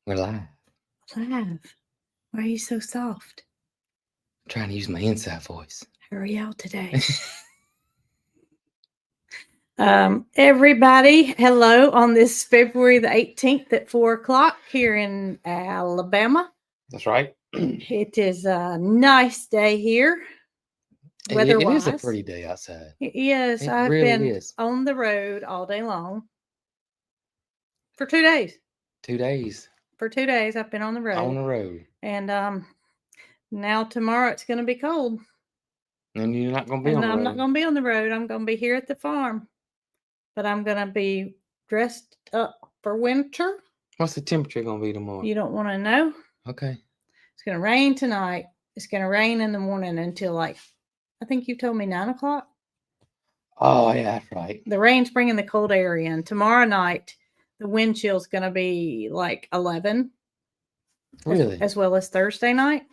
We're live. Live. Why are you so soft? I'm trying to use my inside voice. Hurry out today. Everybody, hello on this February the 18th at 4 o'clock here in Alabama. That's right. It is a nice day here, It weather-wise. is a pretty day outside. Yes, It I've really been is. on the road all day long for 2 days. 2 days For 2 days, I've been on the road. on the road. And now tomorrow it's going to be cold. And you're not going to be And on the I'm road. not going to be on the road. I'm going to be here at the farm. But I'm going to be dressed up for winter. What's the temperature going to be tomorrow? You don't want to know? Okay. It's going to rain tonight. It's going to rain in the morning until I think you told me 9 o'clock. Oh, yeah, that's right. The rain's bringing the cold air in. Tomorrow night, the wind chill's going to be like 11. Really? As well as Thursday night.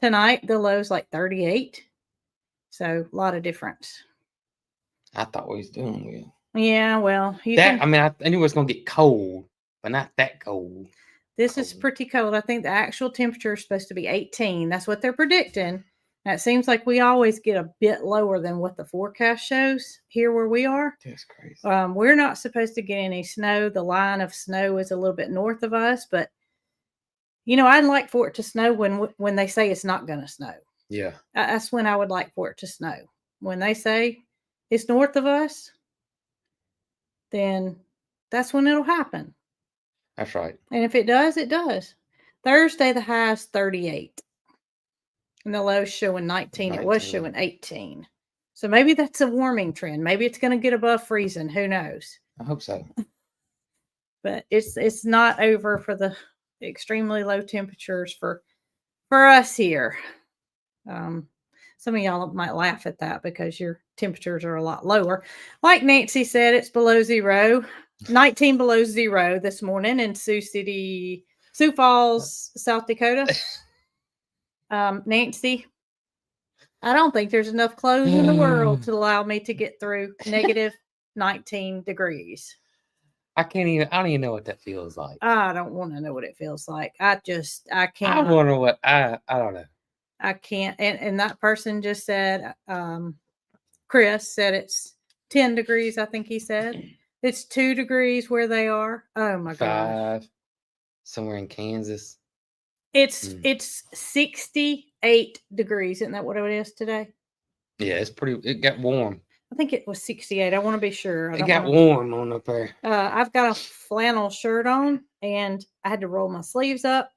Tonight, the low's like 38. So, a lot of difference. I thought we was doing well. Yeah, well. I knew it was going to get cold, but not that cold. This is pretty cold. I think the actual temperature is supposed to be 18. That's what they're predicting. Now, it seems like we always get a bit lower than what the forecast shows here where we are. That's crazy. We're not supposed to get any snow. The line of snow is a little bit north of us, but I'd like for it to snow when they say it's not going to snow. Yeah. That's when I would like for it to snow. When they say it's north of us, then that's when it'll happen. That's right. And if it does, it does. Thursday, the high is 38. And the low's showing 19. It was showing 18. So maybe that's a warming trend. Maybe it's going to get above freezing. Who knows? I hope so. But it's not over for the extremely low temperatures for us here. Some of y'all might laugh at that because your temperatures are a lot lower. Like Nancy said, it's below zero. 19 below zero this morning in Sioux Falls, South Dakota. Nancy, I don't think there's enough clothes in the world to allow me to get through negative 19 degrees. I don't even know what that feels like. I don't want to know what it feels like. I can't. I wonder what, I don't know. I can't. And that person just said, Chris said it's 10 degrees, I think he said. It's 2 degrees where they are. Oh my God. 5 somewhere in Kansas. It's 68 degrees. Isn't that what it is today? Yeah, it got warm. I think it was 68. I want to be sure. It got warm on up there. I've got a flannel shirt on and I had to roll my sleeves up.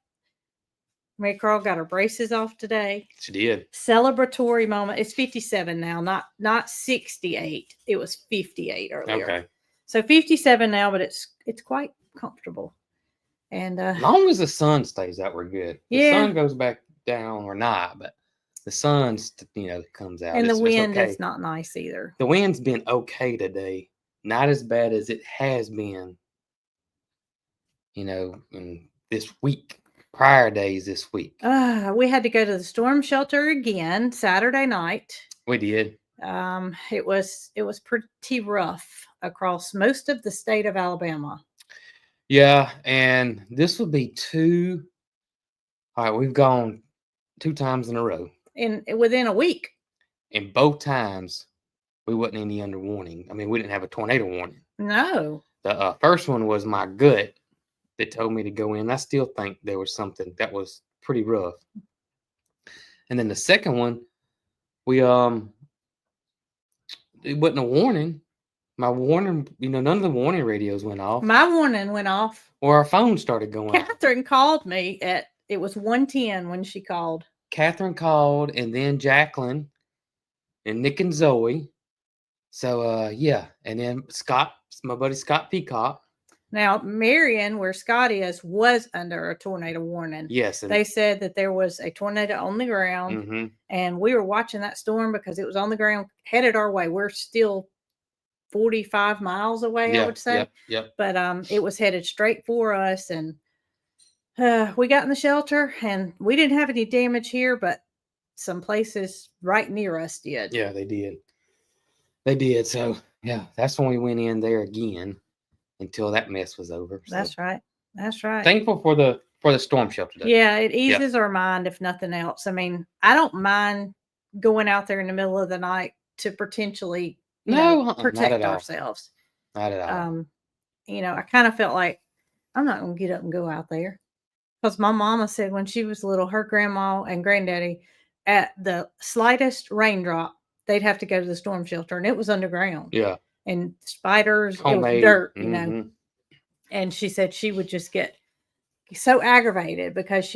Mary Carl got her braces off today. She did. Celebratory moment. It's 57 now, not 68. It was 58 earlier. Okay. So 57 now, but it's quite comfortable. And as long as the sun stays out, we're good. The sun goes back down or not, but the sun, comes out. And the wind is not nice either. The wind's been okay today. Not as bad as it has been, in this week. Prior days this week. We had to go to the storm shelter again Saturday night. We did. It was pretty rough across most of the state of Alabama. Yeah, and this will be all right, we've gone 2 times in a row. Within a week. And both times we wasn't any under warning. I mean, we didn't have a tornado warning. No. The first one was my gut that told me to go in. I still think there was something that was pretty rough. And then the second one, it wasn't a warning. My warning, none of the warning radios went off. My warning went off. Or our phone started going off. Catherine called me it was 1:10 when she called. Catherine called, and then Jacqueline, and Nick and Zoe. So, yeah. And then Scott, my buddy Scott Peacock. Now, Marion, where Scott is, was under a tornado warning. Yes. They said that there was a tornado on the ground, and we were watching that storm because it was on the ground, headed our way. We're still 45 miles away, I would say. Yep. But it was headed straight for us, and we got in the shelter, and we didn't have any damage here, but some places right near us did. Yeah, they did. So, yeah, that's when we went in there again. Until that mess was over. So. That's right. That's right. Thankful for the storm shelter. Though. Yeah, it eases our mind if nothing else. I mean, I don't mind going out there in the middle of the night to potentially, Not protect at all. ourselves. Not at all. I kind of felt like I'm not going to get up and go out there because my mama said when she was little, her grandma and granddaddy, at the slightest raindrop, they'd have to go to the storm shelter, and it was underground. Yeah. And spiders, Homemade. it was dirt, Mm-hmm. And she said she would just get so aggravated because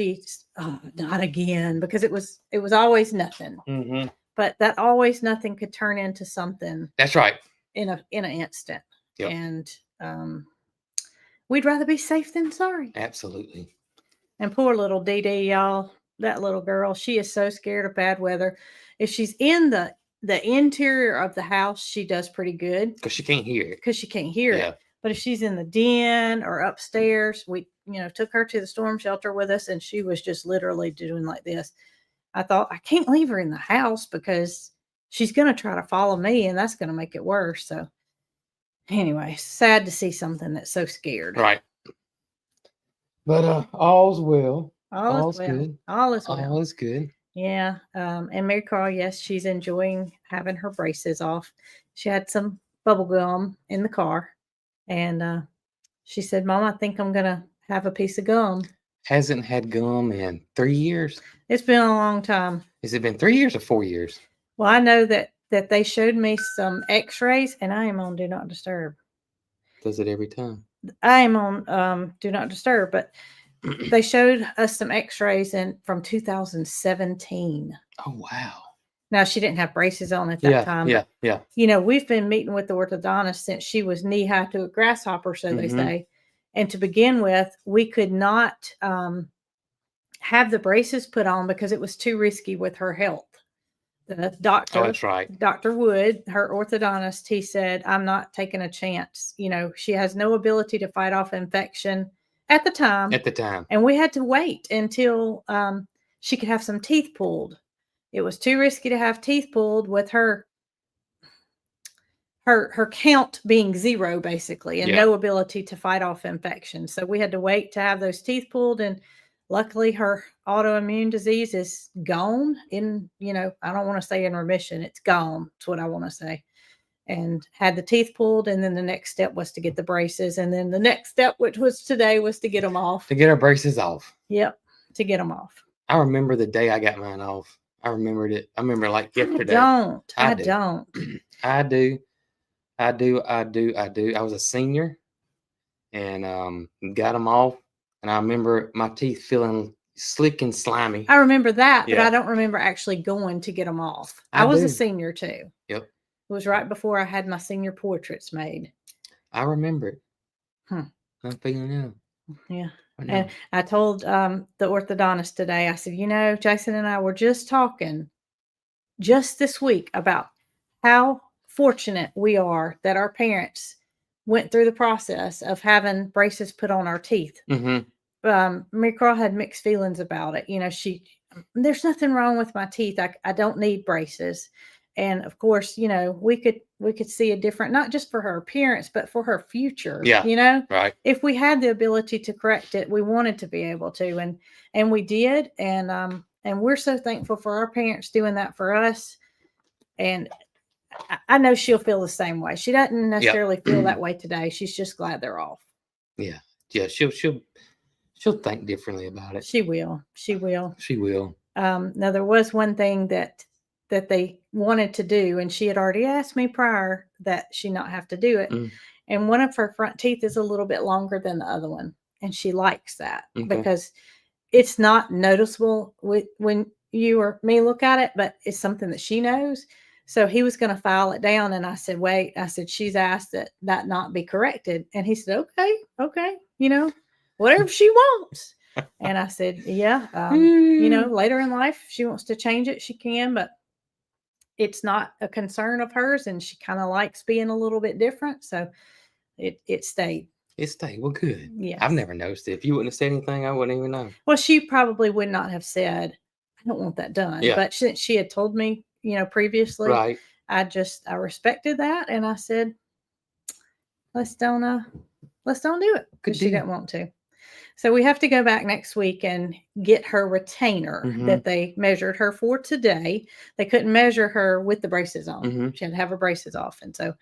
not again, because it was always nothing. Mm-hmm. But that always nothing could turn into something. That's right. In an instant. Yep. And we'd rather be safe than sorry. Absolutely. And poor little Dee Dee, y'all, that little girl, she is so scared of bad weather. If she's in the interior of the house, she does pretty good. Because she can't hear it. it. But if she's in the den or upstairs, we, took her to the storm shelter with us, and she was just literally doing like this. I thought, I can't leave her in the house because she's going to try to follow me, and that's going to make it worse. So anyway, sad to see something that's so scared. Right. But all's well. All's well. Good. All is well. All is good. Yeah. And Mary Carl, yes, she's enjoying having her braces off. She had some bubble gum in the car, and she said, Mom, I think I'm going to have a piece of gum. Hasn't had gum in 3 years. It's been a long time. Has it been 3 years or 4 years? Well, I know that they showed me some x-rays, and I am on Do Not Disturb. Does it every time? I am on Do Not Disturb, but they showed us some x-rays from 2017. Oh, wow. Now, she didn't have braces on at that time. Yeah, but, we've been meeting with the orthodontist since she was knee-high to a grasshopper, so they say. And to begin with, we could not have the braces put on because it was too risky with her health. The doctor, that's right. Dr. Wood, her orthodontist, he said, I'm not taking a chance. She has no ability to fight off infection at the time. And we had to wait until she could have some teeth pulled. It was too risky to have teeth pulled with her count being 0, basically, and no ability to fight off infection. So we had to wait to have those teeth pulled, and luckily her autoimmune disease is gone I don't want to say in remission. It's gone. That's what I want to say. And had the teeth pulled. And then the next step was to get the braces. And then the next step, which was today, was to get them off. To get her braces off. Yep. To get them off. I remember the day I got mine off. I remembered it. I remember like yesterday. I don't. I do. I was a senior and got them off. And I remember my teeth feeling slick and slimy. I remember that, but I don't remember actually going to get them off. I was a senior too. Yep. It was right before I had my senior portraits made. I remember it. I'm feeling it. Yeah. And I told the orthodontist today, I said, Jason and I were just talking just this week about how fortunate we are that our parents went through the process of having braces put on our teeth. Mary Carl had mixed feelings about it. There's nothing wrong with my teeth. I don't need braces. And of course, we could see a different, not just for her appearance, but for her future. Yeah. Right. If we had the ability to correct it, we wanted to be able to, and we did. And we're so thankful for our parents doing that for us. And I know she'll feel the same way. She doesn't necessarily feel that way today. She's just glad they're off. Yeah. Yeah. She'll think differently about it. She will. Now there was one thing that they wanted to do, and she had already asked me prior that she not have to do it. And one of her front teeth is a little bit longer than the other one, and she likes that because it's not noticeable when you or me look at it, but it's something that she knows. So he was going to file it down, and I said, wait. I said, she's asked that not be corrected. And he said, okay, whatever she wants. And I said, yeah, later in life, if she wants to change it, she can, but it's not a concern of hers, and she kind of likes being a little bit different. So it stayed. It stayed. Well, good. Yes. I've never noticed it. If you wouldn't have said anything, I wouldn't even know. Well, she probably would not have said, I don't want that done. Yeah. But since she had told me, previously, right. I respected that, and I said, let's don't do it because she didn't want to. So we have to go back next week and get her retainer Mhm. that they measured her for today. They couldn't measure her with the braces on. Mhm. She had to have her braces off. And so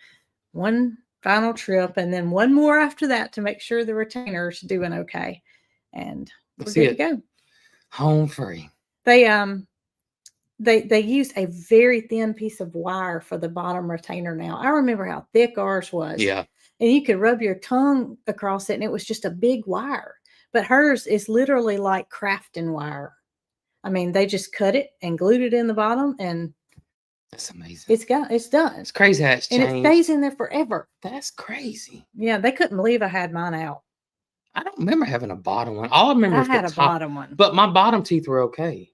one final trip and then one more after that to make sure the retainer's doing okay. And we're That's good to it. go. Home free. They use a very thin piece of wire for the bottom retainer now. I remember how thick ours was. Yeah. And you could rub your tongue across it and it was just a big wire. But hers is literally like crafting wire. I mean, they just cut it and glued it in the bottom and That's amazing. it's done. It's crazy how it's And changed. it stays in there forever. That's crazy. Yeah, they couldn't believe I had mine out. I don't remember having a bottom one. All I remember I is had the a top, bottom one. but my bottom teeth were okay.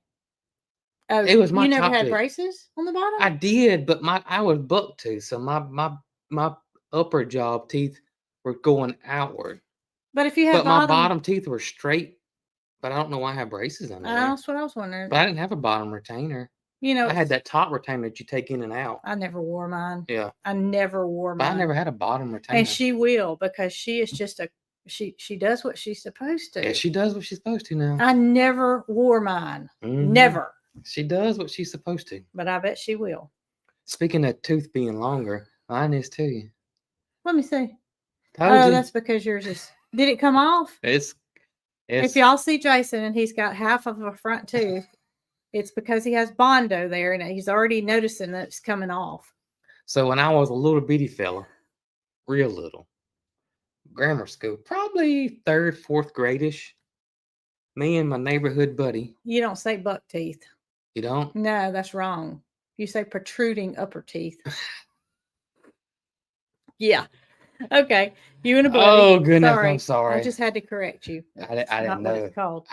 Oh, It was my you never top had teeth. braces on the bottom? I did, but I was buck tooth, so my upper jaw teeth were going outward. But if you had But my bottom teeth were straight. But I don't know why I have braces under there. that's what I was wondering. But I didn't have a bottom retainer. You know, I had that top retainer that you take in and out. I never wore mine. Yeah. I never wore But mine. I never had a bottom retainer. And she will because she is just she does what she's supposed to. Yeah, she does what she's supposed to now. I never wore mine. Mhm. Never. She does what she's supposed to. But I bet she will. Speaking of tooth being longer, mine is too. Let me see. Told you. That's because yours is. Did it come off? It's If y'all see Jason and he's got half of a front tooth, it's because he has Bondo there and he's already noticing that it's coming off. So when I was a little bitty fella, real little, grammar school, probably 3rd, 4th grade-ish, me and my neighborhood buddy. You don't say buck teeth. You don't? No, that's wrong. You say protruding upper teeth. Yeah. Okay. You and a buddy. Oh goodness, I'm sorry. I just had to correct you. I didn't know. What it's called.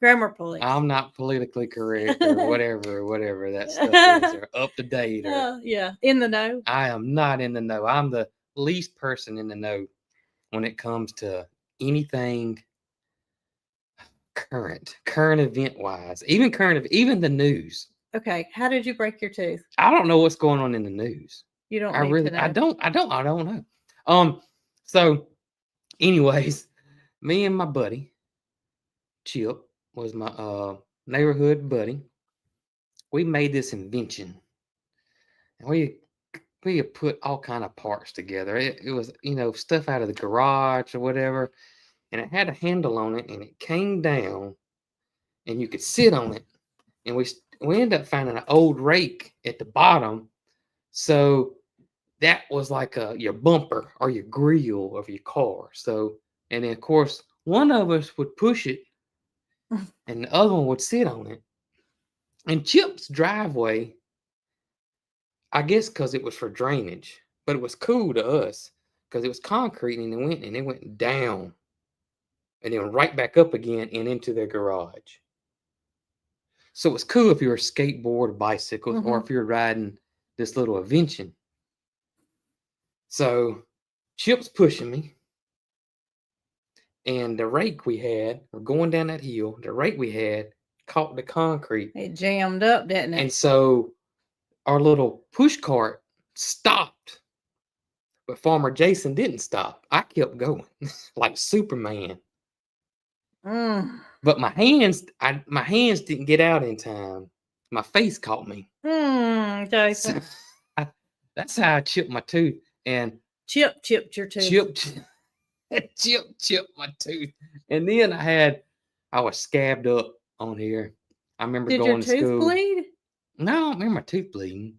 Grammar police. I'm not politically correct or whatever that stuff is, or up to date. Or, yeah, in the know. I am not in the know. I'm the least person in the know when it comes to anything current event wise, even the news. Okay, how did you break your tooth? I don't know what's going on in the news. You don't. I don't know. So, anyways, me and my buddy Chip was my neighborhood buddy. We made this invention, and we put all kind of parts together. It was stuff out of the garage or whatever, and it had a handle on it, and it came down, and you could sit on it. And we ended up finding an old rake at the bottom, so that was like your bumper or your grill of your car. So, and then of course one of us would push it, and the other one would sit on it. And Chip's driveway, I guess because it was for drainage, but it was cool to us because it was concrete and it went down and then right back up again and into their garage. So it was cool if you were skateboard or bicycles, or if you were riding this little invention. So Chip's pushing me, and the rake we had, we're going down that hill, the rake we had caught the concrete. It jammed up, didn't it? And so our little push cart stopped, but Farmer Jason didn't stop. I kept going like Superman. But my hands didn't get out in time. My face caught me. Jason. So, that's how I chipped my tooth. And Chip chipped your tooth. Chipped my tooth. And then I was scabbed up on here. I remember going to school. Did your tooth bleed? No, I don't remember my tooth bleeding.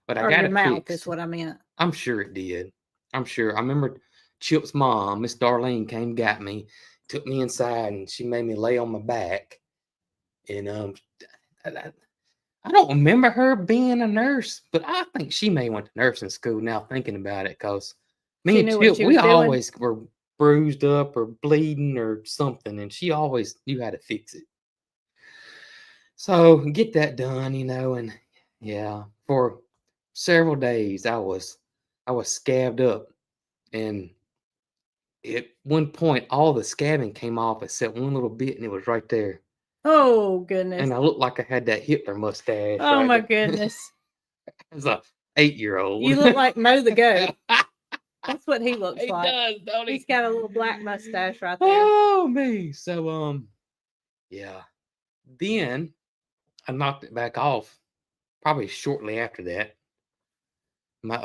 But I got your it mouth fixed. is what I meant. I'm sure it did. I'm sure. I remember Chip's mom, Miss Darlene, came, got me, took me inside, and she made me lay on my back. And I don't remember her being a nurse, but I think she may have went to nursing school now thinking about it, because me and Chip, we always were bruised up or bleeding or something, and she always knew how to fix it. So get that done, and yeah, for several days I was scabbed up, and at one point all the scabbing came off except one little bit, and it was right there. Oh goodness! And I looked like I had that Hitler mustache. Oh my goodness! As a 8-year-old, you look like Mo the Goat. That's what he looks He like. does, don't he? He's got a little black mustache right there. Oh me. So yeah. Then I knocked it back off probably shortly after that. My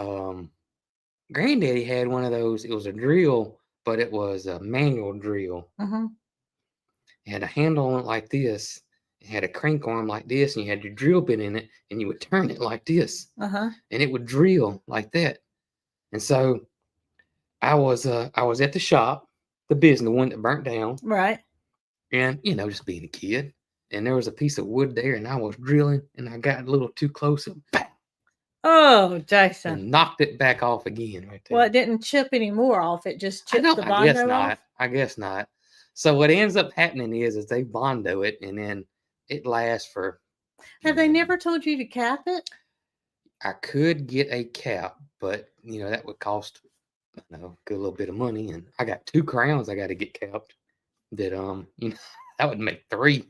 granddaddy had one of those. It was a drill, but it was a manual drill. Mm-hmm. It had a handle on it like this. It had a crank arm like this, and you had your drill bit in it, and you would turn it like this, Uh-huh. and it would drill like that. And so I was at the shop, the business, the one that burnt down, Right. and just being a kid. And there was a piece of wood there, and I was drilling, and I got a little too close, and bang, Oh, Jason. and knocked it back off again right there. Well, it didn't chip any more off. It just chipped the I guess Bondo not. off. I guess not. So what ends up happening is they Bondo it, and then it lasts for. Have they never told you to cap it? I could get a cap, but that would cost a good little bit of money, and I got 2 crowns I got to get capped. That that would make 3.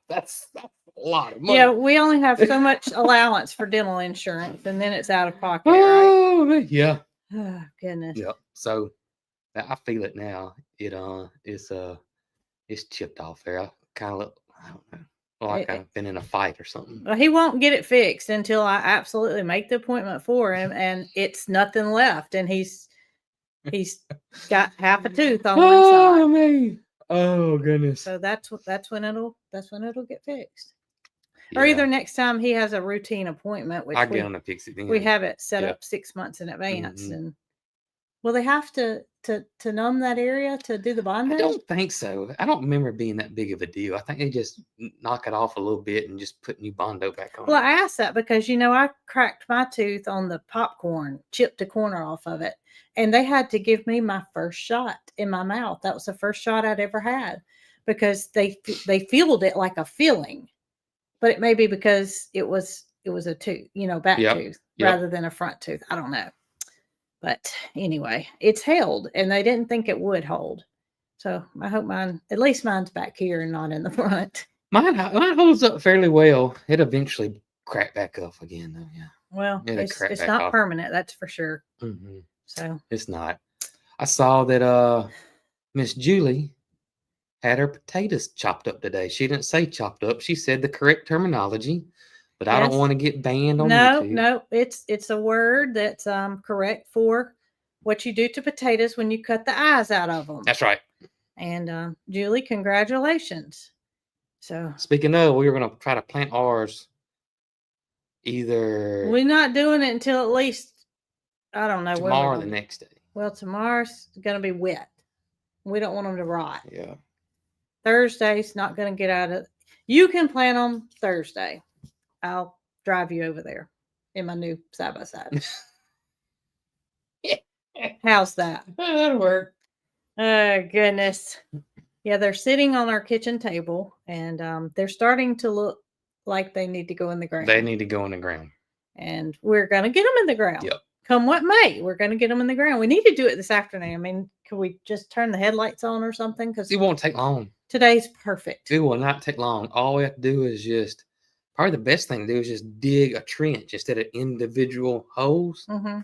That's a lot of money. Yeah, we only have so much allowance for dental insurance, and then it's out of pocket, right? Oh yeah. Oh, goodness. Yep. So I feel it now. It's chipped off there. I kind of look, I don't know, like I've been in a fight or something. Well, he won't get it fixed until I absolutely make the appointment for him, and it's nothing left, and he's got half a tooth on one side. Oh man. Oh goodness. So that's when it'll get fixed. Or either next time he has a routine appointment, which I get him to fix it. we have it set up 6 months in advance. Mhm. And will they have to numb that area to do the Bondo? I don't think so. I don't remember it being that big of a deal. I think they just knock it off a little bit and just put new Bondo back on. Well, I asked that because I cracked my tooth on the popcorn, chipped a corner off of it, and they had to give me my first shot in my mouth. That was the first shot I'd ever had because they filled it like a filling, but it may be because it was a tooth, back tooth rather than a front tooth. I don't know. But anyway, it's held, and they didn't think it would hold. So I hope at least mine's back here and not in the front. Mine holds up fairly well. It eventually cracked back up again, though. Yeah. Well, it's not permanent, that's for sure. Mm-hmm. So it's not. I saw that Miss Julie had her potatoes chopped up today. She didn't say chopped up. She said the correct terminology. But I don't want to get banned on YouTube. No, it's a word that's correct for what you do to potatoes when you cut the eyes out of them. That's right. And Julie, congratulations. So speaking of, we were going to try to plant ours. We're not doing it until at least I don't know tomorrow or the next day. Well, tomorrow's going to be wet. We don't want them to rot. Yeah. Thursday's not going to get out of. You can plant them Thursday. I'll drive you over there in my new side-by-side. How's that? That'll work. Oh, goodness. Yeah, they're sitting on our kitchen table, and they're starting to look like they need to go in the ground. They need to go in the ground. And we're going to get them in the ground. Yep. Come what may, we're going to get them in the ground. We need to do it this afternoon. I mean, can we just turn the headlights on or something? Because it won't take long. Today's perfect. It will not take long. All we have to do is probably the best thing to do is just dig a trench instead of individual holes. Mm-hmm.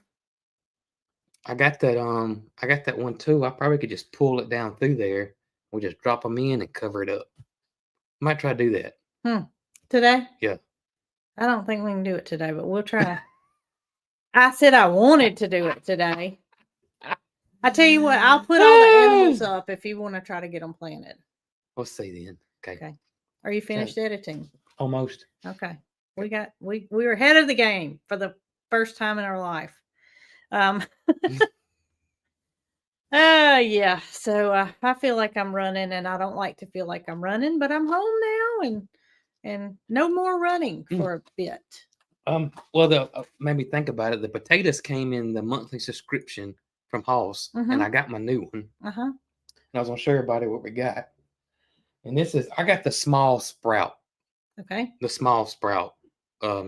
I got that one too. I probably could just pull it down through there. We'll just drop them in and cover it up. Might try to do that. Today? Yeah. I don't think we can do it today, but we'll try. I said I wanted to do it today. I tell you what, I'll put all the animals up if you want to try to get them planted. We'll see then. Okay. Are you finished editing? Almost. Okay. We were ahead of the game for the first time in our life. Yeah. So I feel like I'm running, and I don't like to feel like I'm running, but I'm home now, and no more running for a bit. Well, made me think about it. The potatoes came in the monthly subscription from Hoss, and I got my new one. And I was gonna show everybody what we got. And I got the small sprout. Okay. The small sprout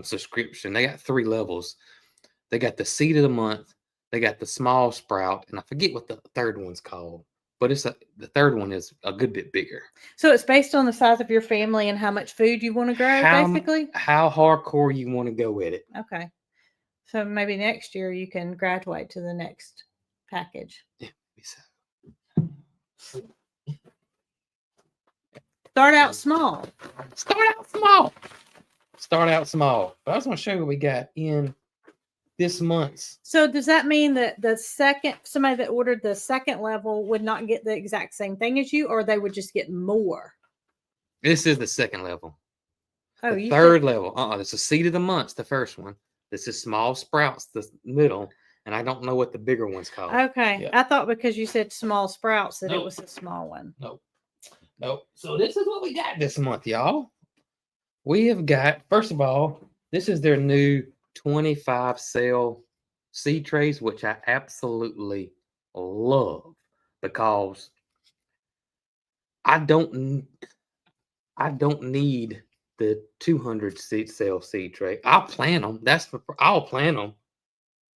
subscription. They got 3 levels. They got the seed of the month. They got the small sprout, and I forget what the third one's called. But the third one is a good bit bigger. So it's based on the size of your family and how much food you want to grow, basically? How hardcore you want to go with it. Okay. So maybe next year you can graduate to the next package. Yeah, so. Start out small. Start out small. Start out small. But I was going to show you what we got in this month's. So does that mean that somebody that ordered the second level would not get the exact same thing as you, or they would just get more? This is the second level. Oh, the third level. This is seed of the month's the first one. This is small sprouts, the middle, and I don't know what the bigger one's called. Okay. Yeah. I thought because you said small sprouts that Nope. It was a small one. Nope. So this is what we got this month, y'all. We have got, first of all, this is their new 25 cell seed trays, which I absolutely love because I don't need the 200 cell seed tray. I'll plant them. I'll plant them,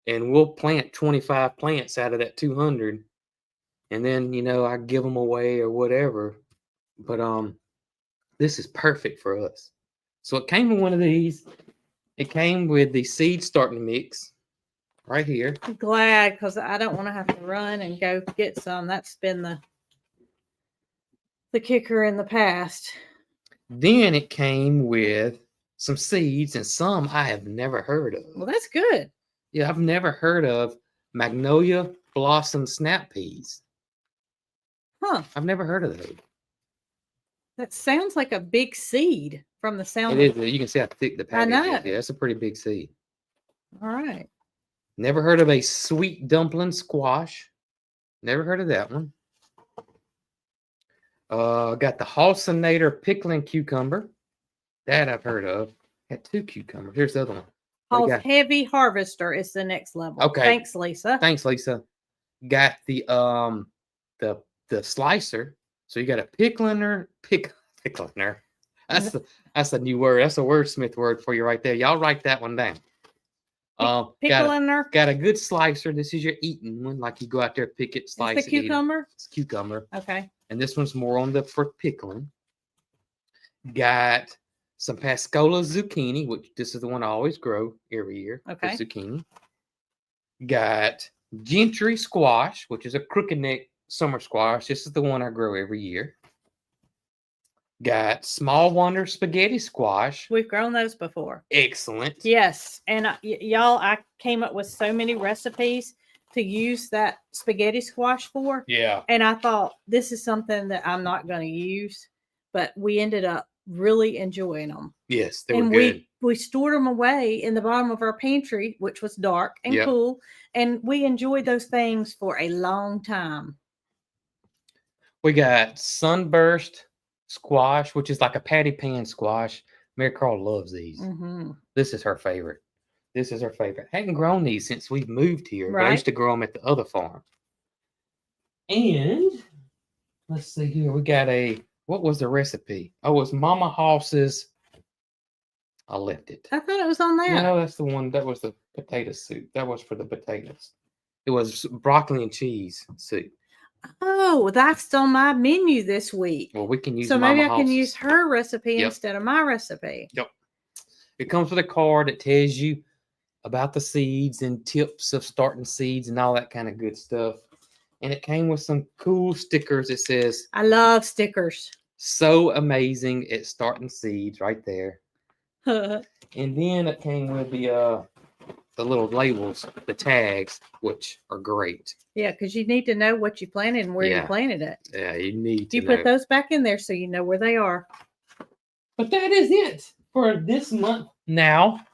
and we'll plant 25 plants out of that 200, and then I give them away or whatever. But this is perfect for us. So it came in one of these. It came with the seed starting mix right here. I'm glad, because I don't want to have to run and go get some. That's been the kicker in the past. Then it came with some seeds, and some I have never heard of. Well, that's good. Yeah, I've never heard of Magnolia Blossom Snap Peas. Huh. I've never heard of those. That sounds like a big seed from the sound. It is. You can see how thick the package is. Yeah, that's a pretty big seed. All right. Never heard of a sweet dumpling squash. Never heard of that one. Got the Halcinator pickling cucumber. That I've heard of. Got 2 cucumbers. Here's the other one. Heavy Harvester is the next level. Okay. Thanks, Lisa. Got the slicer. So you got a pickliner. That's a new word. That's a wordsmith word for you right there. Y'all write that one down. Pickliner. Got a good slicer. This is your eating one. Like you go out there, pick it, slice it. The cucumber? It's cucumber. Okay. And this one's more for pickling. Got some Pascola zucchini, which this is the one I always grow every year. Okay. Zucchini. Got Gentry squash, which is a crooked neck summer squash. This is the one I grow every year. Got Small Wonder spaghetti squash. We've grown those before. Excellent. Yes. And y'all, I came up with so many recipes to use that spaghetti squash for. Yeah. And I thought, this is something that I'm not going to use, but we ended up really enjoying them. Yes, they were good. We stored them away in the bottom of our pantry, which was dark and cool, and we enjoyed those things for a long time. We got Sunburst squash, which is like a patty pan squash. Mary Carl loves these. Mm-hmm. This is her favorite. Hadn't grown these since we've moved here. Right. But I used to grow them at the other farm. And let's see here. We got what was the recipe? Oh, it was Mama Hoss's. I left it. I thought it was on there. No, that's the one. That was the potato soup. That was for the potatoes. It was broccoli and cheese soup. Oh, that's on my menu this week. Well, we can use maybe I can use her recipe instead of my recipe. Yep. It comes with a card that tells you about the seeds and tips of starting seeds and all that kind of good stuff. And it came with some cool stickers. It says, I love stickers. So amazing at starting seeds right there. And then it came with the little labels, the tags, which are great. Yeah, because you need to know what you planted and where you planted it. Yeah, you need to know. Put those back in there so you know where they are. But that is it for this month. Now,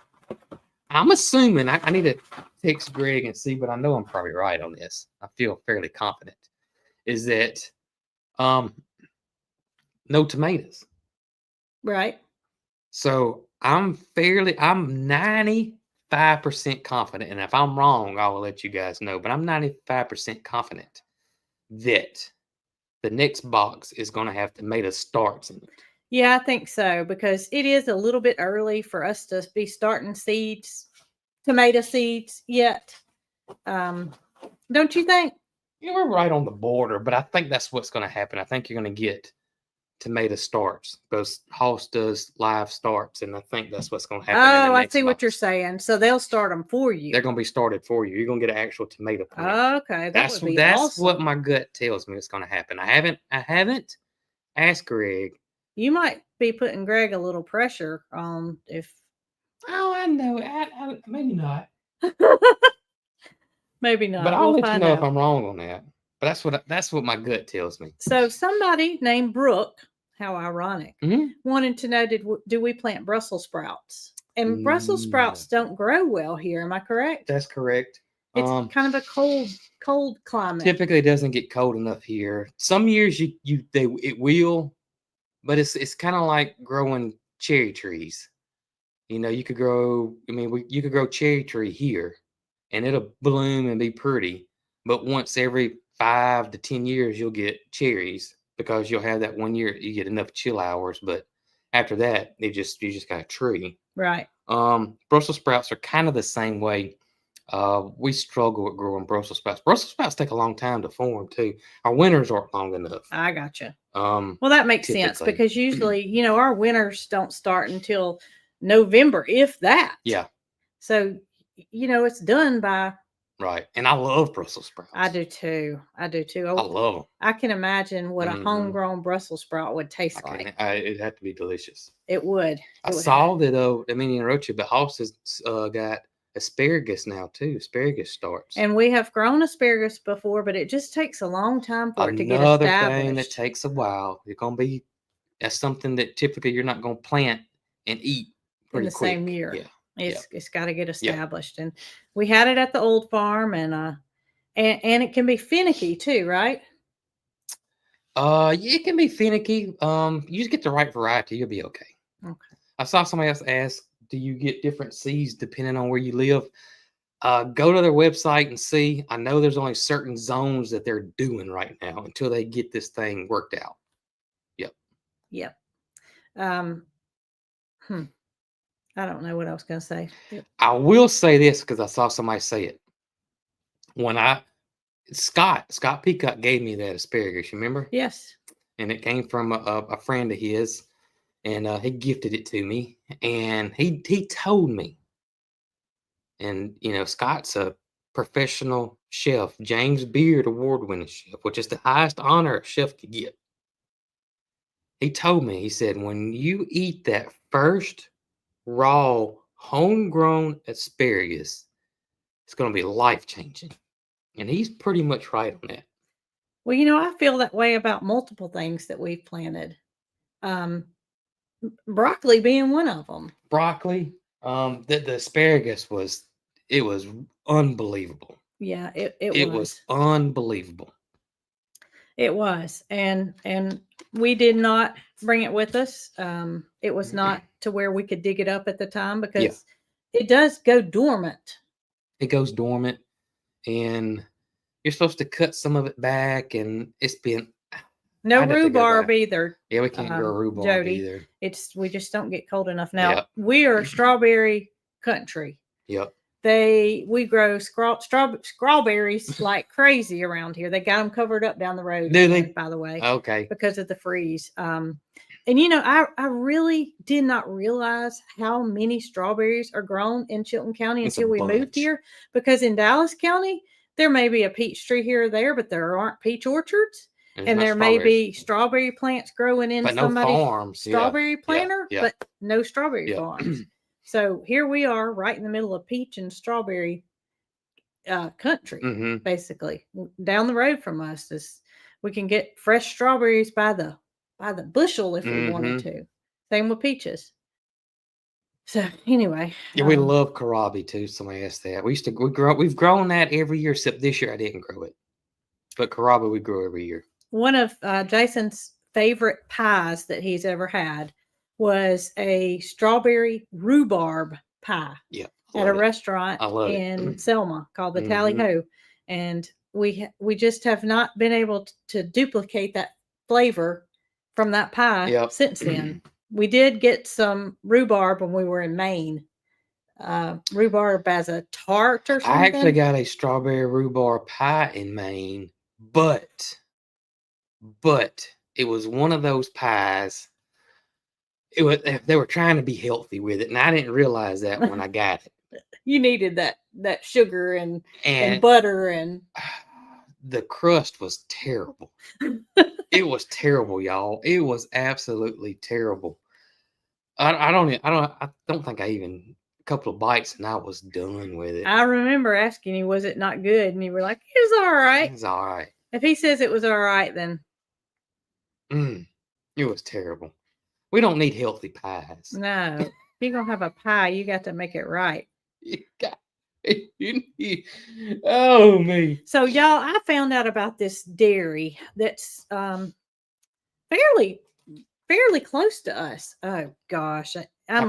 I'm assuming I need to text Greg and see, but I know I'm probably right on this. I feel fairly confident. Is that no tomatoes. Right. So I'm 95% confident, and if I'm wrong, I will let you guys know, but I'm 95% confident that the next box is going to have tomato starts in it. Yeah, I think so, because it is a little bit early for us to be starting tomato seeds yet. Don't you think? Yeah, we're right on the border, but I think that's what's going to happen. I think you're going to get tomato starts because Hoss does live starts, and I think that's what's going to happen. In Oh, the I next see what you're month. saying. So they'll start them for you. They're going to be started for you. You're going to get an actual tomato plant. Okay, that would be That's awesome. what my gut tells me is going to happen. I haven't asked Greg. You might be putting Greg a little pressure on if. Oh, I know. Maybe not. Maybe not. But I'll We'll let you find know if out. I'm wrong on that. But that's what my gut tells me. So somebody named Brooke, how ironic, Mhm. wanted to know do we plant Brussels sprouts? And Brussels sprouts don't grow well here. Am I correct? That's correct. It's kind of a cold climate. Typically, it doesn't get cold enough here. Some years it will, but it's kind of like growing cherry trees. You know, you could grow. I mean, you could grow cherry tree here, and it'll bloom and be pretty. But once every 5 to 10 years, you'll get cherries because you'll have that 1 year you get enough chill hours. But after that, you just got a tree. Right. Brussels sprouts are kind of the same way. We struggle with growing Brussels sprouts. Brussels sprouts take a long time to form too. Our winters aren't long enough. I gotcha. Well, that makes sense because usually, our winters don't start until November, if that. Yeah. So, it's done by. Right. And I love Brussels sprouts. I do too. I love them. I can imagine what a homegrown Brussels sprout would taste like. It'd have to be delicious. It would. I saw that, though, I mean, interrupt you, but Hoss has got asparagus now, too. Asparagus starts. And we have grown asparagus before, but it just takes a long time for it to get established. Another thing that takes a while. That's something that typically you're not going to plant and eat pretty quick. Same year. Yeah. It's got to get established. And we had it at the old farm, and it can be finicky too, right? Yeah, it can be finicky. You just get the right variety, you'll be okay. Okay. I saw somebody else ask, do you get different seeds depending on where you live? Go to their website and see. I know there's only certain zones that they're doing right now until they get this thing worked out. Yep. I don't know what I was going to say. I will say this because I saw somebody say it. When Scott Peacock gave me that asparagus, you remember? Yes. And it came from a friend of his, and he gifted it to me. And he told me, and Scott's a professional chef, James Beard award-winning chef, which is the highest honor a chef could get. He told me, he said, when you eat that first raw, homegrown asparagus, it's going to be life-changing. And he's pretty much right on that. Well, I feel that way about multiple things that we've planted. Broccoli being one of them. Broccoli, the asparagus was unbelievable. Yeah, it was unbelievable. It was, and we did not bring it with us. It was not to where we could dig it up at the time because it does go dormant. It goes dormant, and you're supposed to cut some of it back, and it's been no rhubarb either. Yeah, we can't grow rhubarb Jody, either. We just don't get cold enough now. We are strawberry country. Yep. We grow strawberries like crazy around here. They got them covered up down the road. Do they? By the way, okay, because of the freeze. And I really did not realize how many strawberries are grown in Chilton County until we moved here. Because in Dallas County, there may be a peach tree here or there, but there aren't peach orchards. And there may be strawberry plants growing in somebody's strawberry planter, but no strawberry farms. So here we are right in the middle of peach and strawberry country, basically. Down the road from us, we can get fresh strawberries by the bushel if we wanted to. Same with peaches. So anyway. Yeah, we love kohlrabi too. Somebody asked that. We've grown that every year, except this year I didn't grow it. But kohlrabi we grow every year. One of Jason's favorite pies that he's ever had was a strawberry rhubarb pie at a restaurant in Selma called the Tally Ho. And we just have not been able to duplicate that flavor from that pie since then. We did get some rhubarb when we were in Maine. Rhubarb as a tart or something. I actually got a strawberry rhubarb pie in Maine, but it was one of those pies. It was they were trying to be healthy with it, and I didn't realize that when I got it. You needed that sugar and And butter and the crust was terrible. It was terrible, y'all. It was absolutely terrible. I don't think I even a couple of bites and I was done with it. I remember asking you, was it not good? And you were like, it was all right. It's all right. If he says it was all right, then it was terrible. We don't need healthy pies. No. If you're gonna have a pie, you got to make it right. Oh me. So y'all, I found out about this dairy that's fairly close to us. Oh gosh, I'm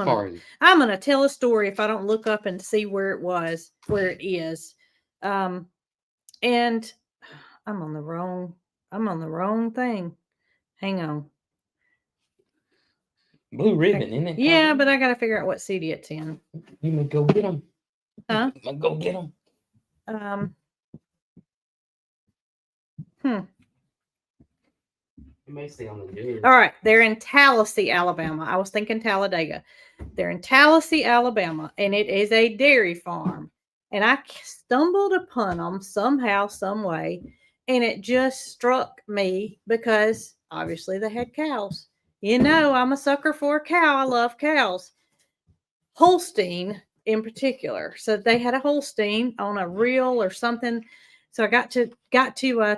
gonna tell a story if I don't look up and see where it is. And I'm on the wrong thing. Hang on. Blue Ribbon, isn't it? Yeah, but I gotta figure out what city it's in. You may go get them. Huh? I'm gonna go get them. You may stay on the news. All right, they're in Tallahassee, Alabama. I was thinking Talladega. They're in Tallahassee, Alabama, and it is a dairy farm. And I stumbled upon them somehow, some way, and it just struck me because obviously they had cows. You know, I'm a sucker for a cow. I love cows. Holstein in particular. So they had a Holstein on a reel or something. So I got to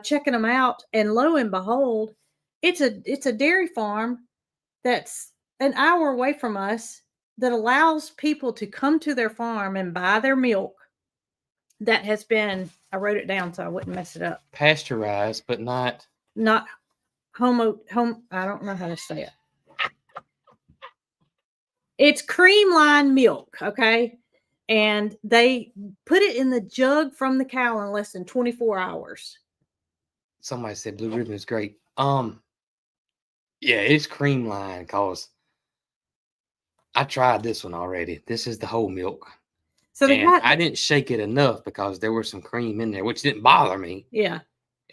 checking them out, and lo and behold, it's a dairy farm that's an hour away from us that allows people to come to their farm and buy their milk that has been, I wrote it down so I wouldn't mess it up. Pasteurized, but not home. I don't know how to say it. It's cream line milk, okay? And they put it in the jug from the cow in less than 24 hours. Somebody said Blue Ribbon is great. Yeah, it's cream line because I tried this one already. This is the whole milk. So I didn't shake it enough because there was some cream in there, which didn't bother me. Yeah.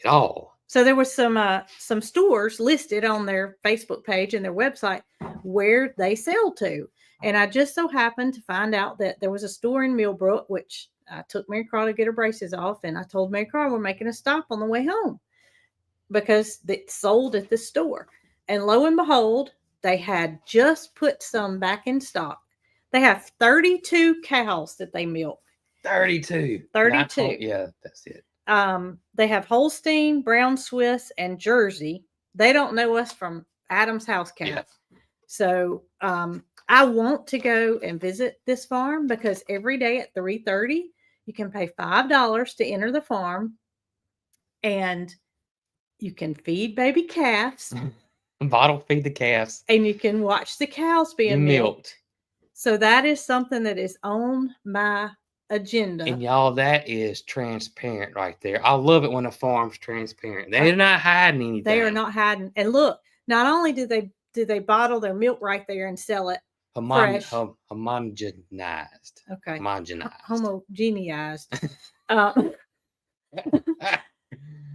At all. So there was some stores listed on their Facebook page and their website where they sell to. And I just so happened to find out that there was a store in Millbrook, which I took Mary Carl to get her braces off. And I told Mary Carl we're making a stop on the way home because it sold at the store. And lo and behold, they had just put some back in stock. They have 32 cows that they milk. 32. 32. Yeah, that's it. They have Holstein, Brown Swiss, and Jersey. They don't know us from Adam's house cat. Yeah. So I want to go and visit this farm because every day at 3:30, you can pay $5 to enter the farm, and you can feed baby calves. Bottle feed the calves. And you can watch the cows being milked. So that is something that is on my agenda. And y'all, that is transparent right there. I love it when a farm's transparent. They're not hiding anything. They are not hiding. And look, not only do they bottle their milk right there and sell it fresh. Homogenized. Okay. Homogenized. Homogenized.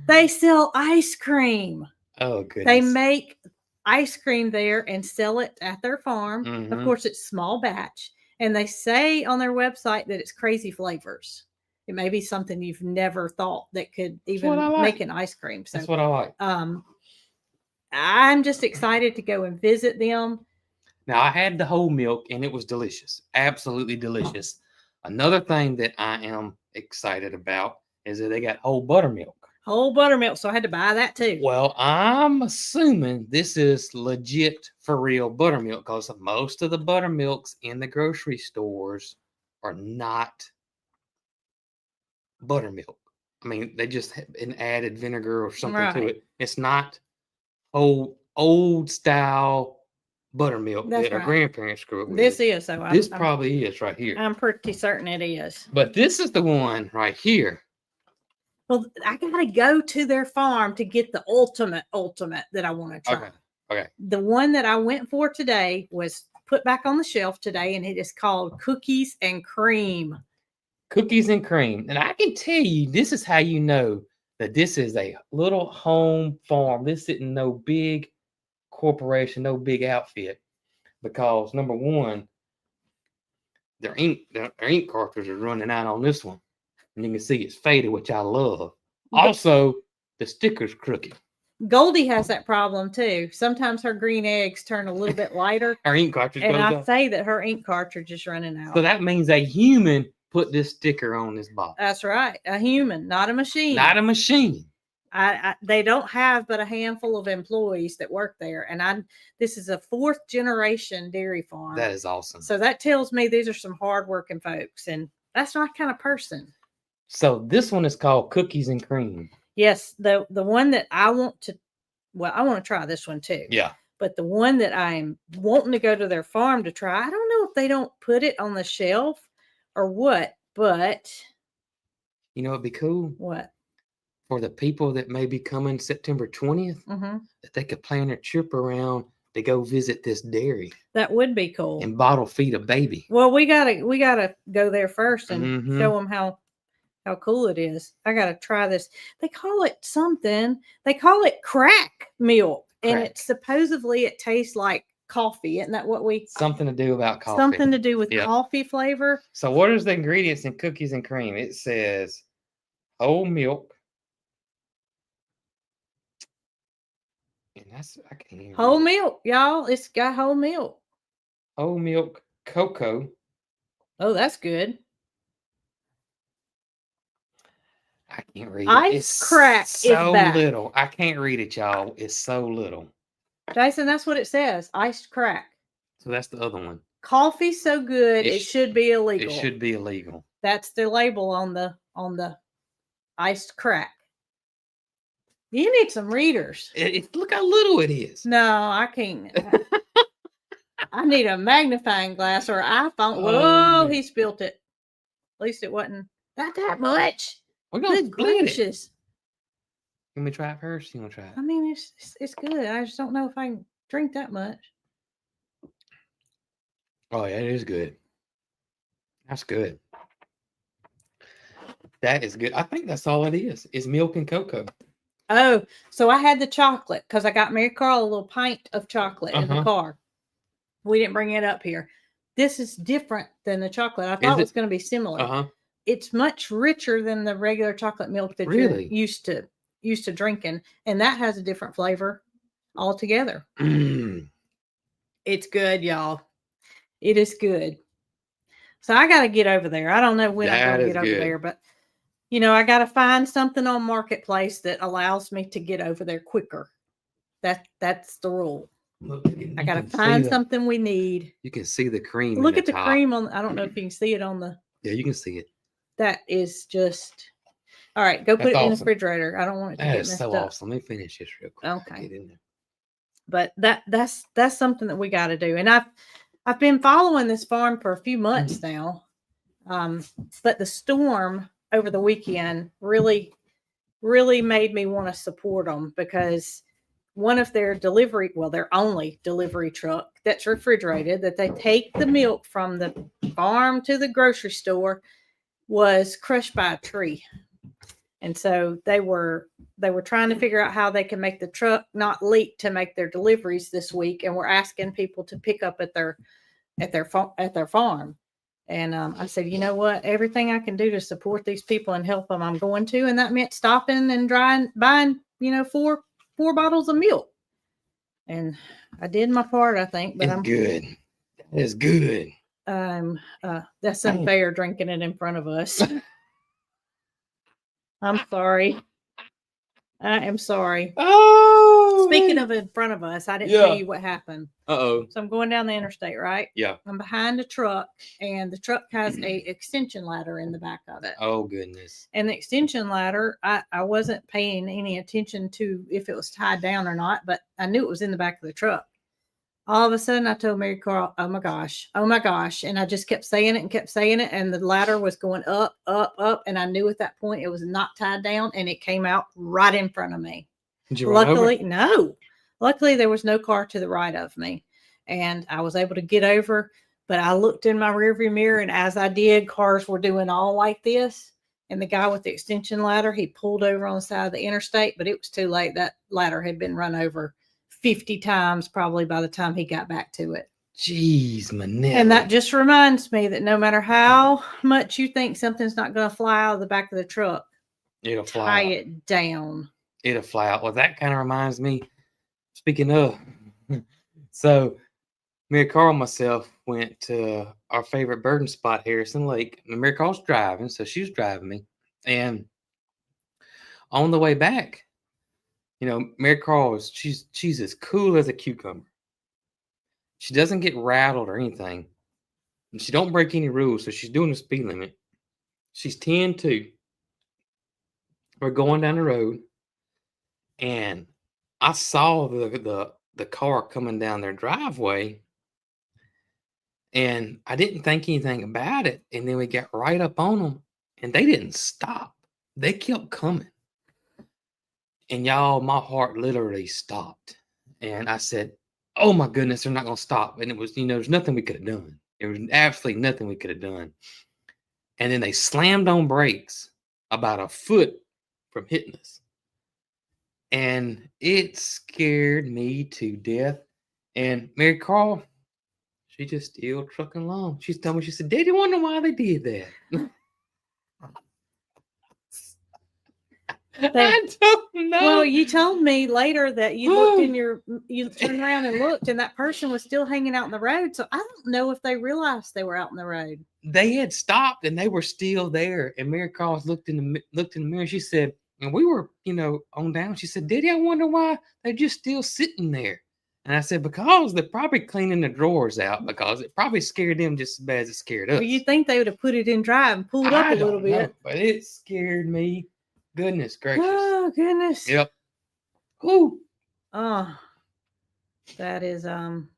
They sell ice cream. Oh, goodness. They make ice cream there and sell it at their farm. Mm-hmm. Of course, it's small batch. And they say on their website that it's crazy flavors. It may be something you've never thought that could even make an ice cream. So that's what I like. I'm just excited to go and visit them. Now, I had the whole milk and it was delicious. Absolutely delicious. Another thing that I am excited about is that they got whole buttermilk. Whole buttermilk, so I had to buy that too. Well, I'm assuming this is legit for real buttermilk because most of the buttermilks in the grocery stores are not buttermilk. I mean, they just have an added vinegar or something to it. It's not old style buttermilk that our grandparents grew up with. This is. So this probably is right here. I'm pretty certain it is. But this is the one right here. Well, I gotta go to their farm to get the ultimate that I want to try. Okay. The one that I went for today was put back on the shelf today, and it is called Cookies and Cream. Cookies and cream. And I can tell you, this is how you know that this is a little home farm. This isn't no big corporation, no big outfit. Because number one, their ink cartridge is running out on this one. And you can see it's faded, which I love. Also, the sticker's crooked. Goldie has that problem too. Sometimes her green eggs turn a little bit lighter. Her ink cartridge and goes I off. say that her ink cartridge is running out. So that means a human put this sticker on this box. That's right. A human, not a machine. Not a machine. They don't have but a handful of employees that work there. And this is a 4th generation dairy farm. That is awesome. So that tells me these are some hardworking folks. And that's my kind of person. So this one is called Cookies and Cream. Yes, the one that I want to try this one too. Yeah. But the one that I'm wanting to go to their farm to try, I don't know if they don't put it on the shelf or what, but you know, it'd be cool. What? For the people that may be coming September 20th, that they could plan their trip around to go visit this dairy. That would be cool. And bottle feed a baby. Well, we gotta go there first and show them how cool it is. I gotta try this. They call it something. They call it crack milk, and it tastes like coffee. Isn't that what we? Something to do about coffee. Something to do with coffee flavor. So what is the ingredients in Cookies and Cream? It says whole milk. And I can't even whole milk, y'all. It's got whole milk. Whole milk, cocoa. Oh, that's good. I can't read it. It's crack so is back. little. I can't read it, y'all. It's so little. Jason, that's what it says. Iced crack. So that's the other one. Coffee so good it should be illegal. It should be illegal. That's the label on the iced crack. You need some readers. Look how little it is. No, I can't. I need a magnifying glass or an iPhone. Whoa, he spilt it. At least it wasn't not that much. We're gonna split it. Let me try it first. You want to try it? I mean, it's good. I just don't know if I can drink that much. Oh yeah, it is good. That's good. That is good. I think that's all it is. It's milk and cocoa. Oh, so I had the chocolate because I got Mary Carl a little pint of chocolate in the car. We didn't bring it up here. This is different than the chocolate. I thought it was going to be similar. It's much richer than the regular chocolate milk that you're used to drinking, and that has a different flavor altogether. It's good, y'all. It is good. So I got to get over there. I don't know when I'm going to get over there, but I got to find something on Marketplace that allows me to get over there quicker. That's the rule. Look, I got to find something we need. You can see the cream. Look at the cream on. I don't know if you can see it on the. Yeah, you can see it. That is just. All right, go put it in the refrigerator. I don't want it to get messed up. That is so awesome. Let me finish this real quick. Okay. Get in there. But that's something that we got to do, and I've been following this farm for a few months now. But the storm over the weekend really made me want to support them because one of their their only delivery truck that's refrigerated that they take the milk from the farm to the grocery store was crushed by a tree. And so they were trying to figure out how they can make the truck not leak to make their deliveries this week. And we're asking people to pick up at their farm. And I said, you know what? Everything I can do to support these people and help them, I'm going to. And that meant stopping and buying, 4 bottles of milk. And I did my part, I think. But I'm good. It's good. That's unfair drinking it in front of us. I'm sorry. I am sorry. Oh, speaking of in front of us, I didn't tell you what happened. So I'm going down the interstate, right? Yeah. I'm behind a truck, and the truck has a extension ladder in the back of it. Oh, goodness. And the extension ladder, I wasn't paying any attention to if it was tied down or not, but I knew it was in the back of the truck. All of a sudden, I told Mary Carl, oh my gosh. And I just kept saying it. And the ladder was going up, up, up. And I knew at that point it was not tied down. And it came out right in front of me. Did you run over? No. Luckily, there was no car to the right of me. And I was able to get over. But I looked in my rearview mirror. And as I did, cars were doing all like this. And the guy with the extension ladder, he pulled over on the side of the interstate, but it was too late. That ladder had been run over 50 times probably by the time he got back to it. Jeez, Manette. And that just reminds me that no matter how much you think something's not going to fly out of the back of the truck, it'll fly tie out. it down. It'll fly out. Well, that kind of reminds me, speaking of, so me and Carl and myself went to our favorite birding spot, Harrison Lake. And Mary Carl's driving, so she was driving me. And on the way back, you know, Mary Carl she's as cool as a cucumber. She doesn't get rattled or anything. And she don't break any rules, so she's doing the speed limit. She's 10-2. We're going down the road, and I saw the car coming down their driveway, and I didn't think anything about it. And then we got right up on them, and they didn't stop. They kept coming. And y'all, my heart literally stopped. And I said, oh my goodness, they're not going to stop. And it was, you know, there's nothing we could have done. There was absolutely nothing we could have done. And then they slammed on brakes about a foot from hitting us. And it scared me to death. And Mary Carl, she just still trucking along. She's telling me, she said, Daddy, wonder why they did that. I don't know. Well, you told me later that you looked you turned around and looked, and that person was still hanging out in the road. So I don't know if they realized they were out in the road. They had stopped and they were still there. And Mary Carl looked in the mirror. She said, and we were, you know, on down. She said, Daddy, I wonder why they're just still sitting there. And I said, because they're probably cleaning the drawers out, because it probably scared them just as bad as it scared us. Well, you think they would have put it in drive and pulled up a little bit. But it scared me. Goodness gracious. Oh, goodness. Yep. Ooh. Oh, that is, I'm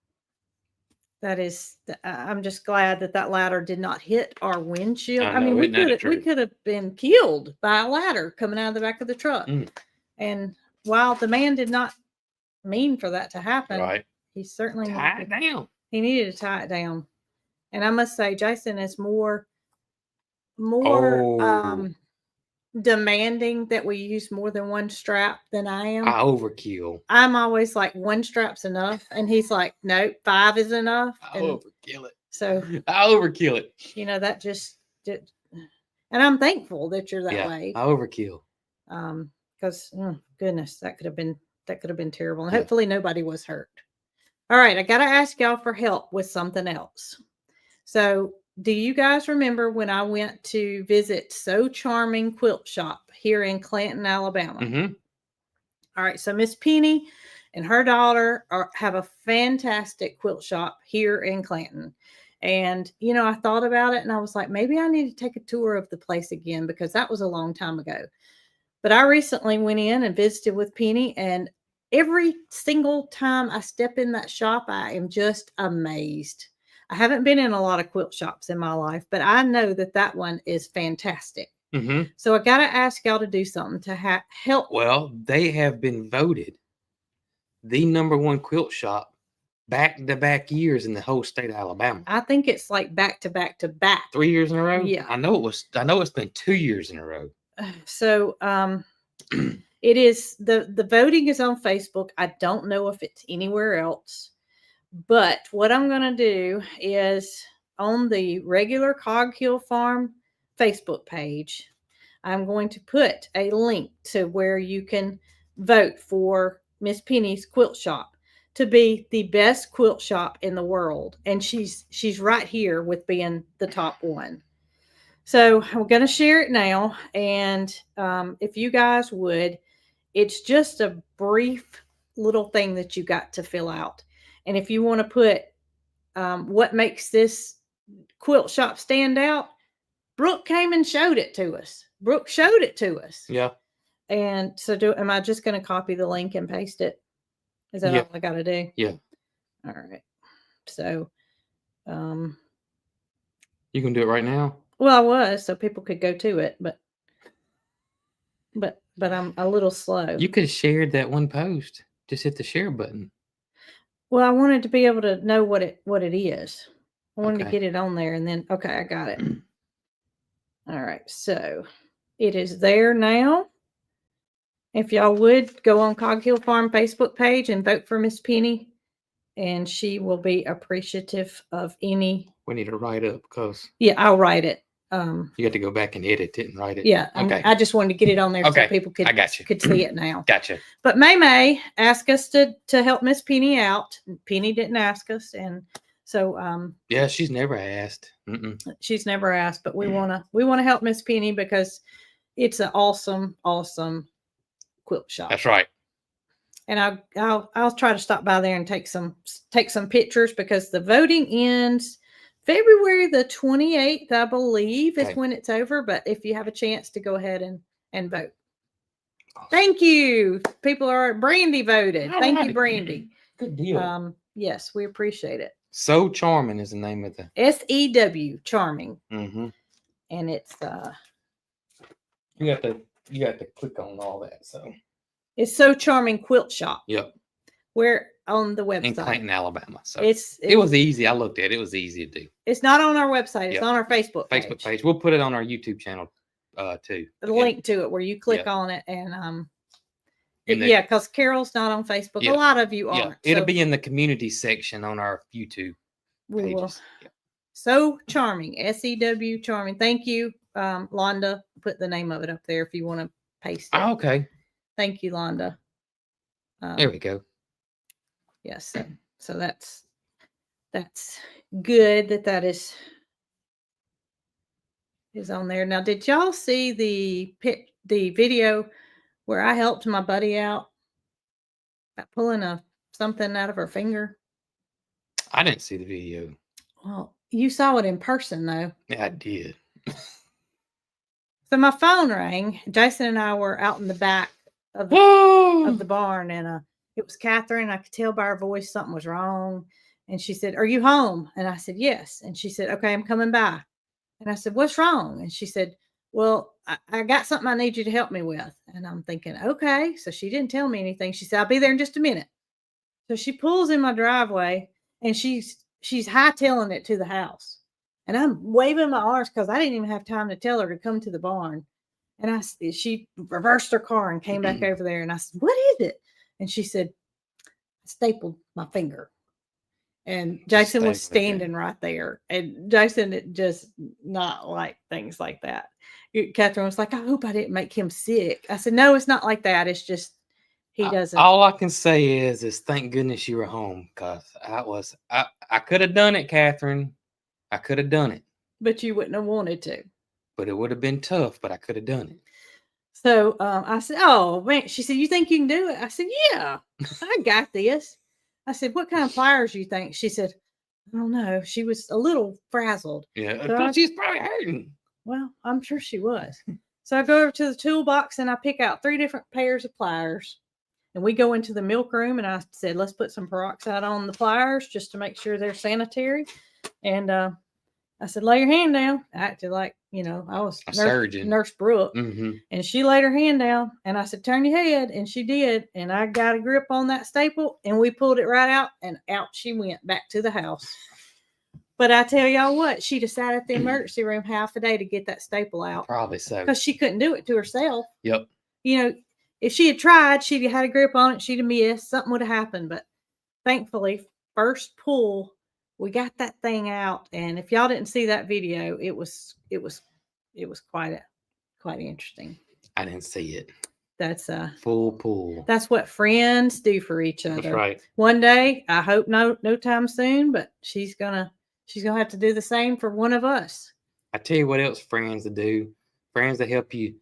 just glad that ladder did not hit our windshield. I mean, we could have been killed by a ladder coming out of the back of the truck. And while the man did not mean for that to happen, right, he certainly tie it down. He needed to tie it down. And I must say, Jason is more demanding that we use more than one strap than I am. I overkill. I'm always like, one strap's enough. And he's like, no, 5 is enough. I overkill it. So I overkill it. You know, that just did. And I'm thankful that you're that way. I overkill. Because goodness, that could have been terrible. And hopefully nobody was hurt. All right, I gotta ask y'all for help with something else. So do you guys remember when I went to visit So Charming Quilt Shop here in Clanton, Alabama? Mm-hmm. All right, so Miss Penny and her daughter have a fantastic quilt shop here in Clanton. And, you know, I thought about it and I was like, maybe I need to take a tour of the place again, because that was a long time ago. But I recently went in and visited with Penny, and every single time I step in that shop, I am just amazed. I haven't been in a lot of quilt shops in my life, but I know that one is fantastic. Mm-hmm. So I got to ask y'all to do something to help. Well, they have been voted the #1 quilt shop back-to-back years in the whole state of Alabama. I think it's like back-to-back. 3 years in a row? Yeah. I know it's been 2 years in a row. So it is, the voting is on Facebook. I don't know if it's anywhere else. But what I'm going to do is, on the regular Cog Hill Farm Facebook page, I'm going to put a link to where you can vote for Miss Penny's quilt shop to be the best quilt shop in the world. And she's right here with being the top one. So I'm going to share it now. And if you guys would, it's just a brief little thing that you got to fill out. And if you want to put what makes this quilt shop stand out, Brooke came and showed it to us. Brooke showed it to us. Yeah. And so am I just going to copy the link and paste it? Is that all I got to do? Yeah. All right. So. You can do it right now? Well, I was, so people could go to it, but I'm a little slow. You could have shared that one post. Just hit the share button. Well, I wanted to be able to know what it is. I wanted to get it on there, and then I got it. All right, so It is there now. If y'all would go on Cog Hill Farm Facebook page and vote for Miss Penny, and she will be appreciative of any. We need to write up because Yeah, I'll write it. you have to go back and edit it and write it. Yeah, Okay. I just wanted to get it on there Okay, so people I got you. could see it now. Gotcha. But May asked us to help Miss Penny out. Penny didn't ask us, and so Yeah, she's never asked. she's never asked, but we wanna help Miss Penny because it's an awesome quilt shop. That's right. And I'll try to stop by there and take some pictures because the voting ends February the 28th, I believe, is when it's over. But if you have a chance to go ahead and vote. Awesome. Thank you. People are Brandy voted. Thank you, Brandy. Good deal. Yes, we appreciate it. So Charming is the name of the SEW Charming. Mm-hmm. And it's you got to click on all that. So it's So Charming Quilt Shop. Yep. We're on the website in Clayton, Alabama. So it was easy. I looked at it. It was easy to do. It's not on our website. It's on our Facebook page. We'll put it on our YouTube channel too. The link to it where you click on it and because Carol's not on Facebook. Yeah. A lot of you aren't. It'll be in the community section on our YouTube pages. We will. Yeah. So Charming, SEW Charming. Thank you, Londa. Put the name of it up there if you want to paste it. Oh, okay. Thank you, Londa. There we go. Yes. So that's good that is on there. Now, did y'all see the video where I helped my buddy out by pulling something out of her finger? I didn't see the video. Well, you saw it in person though. Yeah, I did. So my phone rang. Jason and I were out in the back of the barn, and it was Catherine. I could tell by her voice something was wrong. And she said, "Are you home?" And I said, "Yes." And she said, "Okay, I'm coming by." And I said, "What's wrong?" And she said, "Well, I got something I need you to help me with." And I'm thinking, okay. So she didn't tell me anything. She said, "I'll be there in just a minute." So she pulls in my driveway and she's hightailing it to the house. And I'm waving my arms because I didn't even have time to tell her to come to the barn. And she reversed her car and came back over there. And I said, "What is it?" And she said, "I stapled my finger." And Jason was standing right there. And Jason just not like things like that. Catherine was like, "I hope I didn't make him sick." I said, "No, it's not like that. It's just he doesn't." All I can say is thank goodness you were home because I could have done it, Catherine. I could have done it. But you wouldn't have wanted to. But it would have been tough, but I could have done it. So I said, "Oh, man." She said, "You think you can do it?" I said, "Yeah, I got this." I said, "What kind of pliers you think?" She said, "I don't know." She was a little frazzled. Yeah, so she's probably hurting. Well, I'm sure she was. So I go over to the toolbox and I pick out 3 different pairs of pliers. And we go into the milk room and I said, "Let's put some peroxide on the pliers just to make sure they're sanitary." And I said, "Lay your hand down." I acted like, I was Nurse Brooke. Mm-hmm. And she laid her hand down and I said, "Turn your head." And she did. And I got a grip on that staple and we pulled it right out and out she went back to the house. But I tell y'all what, she decided at the emergency room half a day to get that staple out. Probably so. Because she couldn't do it to herself. Yep. If she had tried, she'd have had a grip on it, she'd have missed, something would have happened. But thankfully, first pull, we got that thing out. And if y'all didn't see that video, it was quite interesting. I didn't see it. That's full pull. That's what friends do for each other. That's right. One day, I hope no time soon, but she's gonna have to do the same for one of us. I tell you what else friends to do. Friends that help you,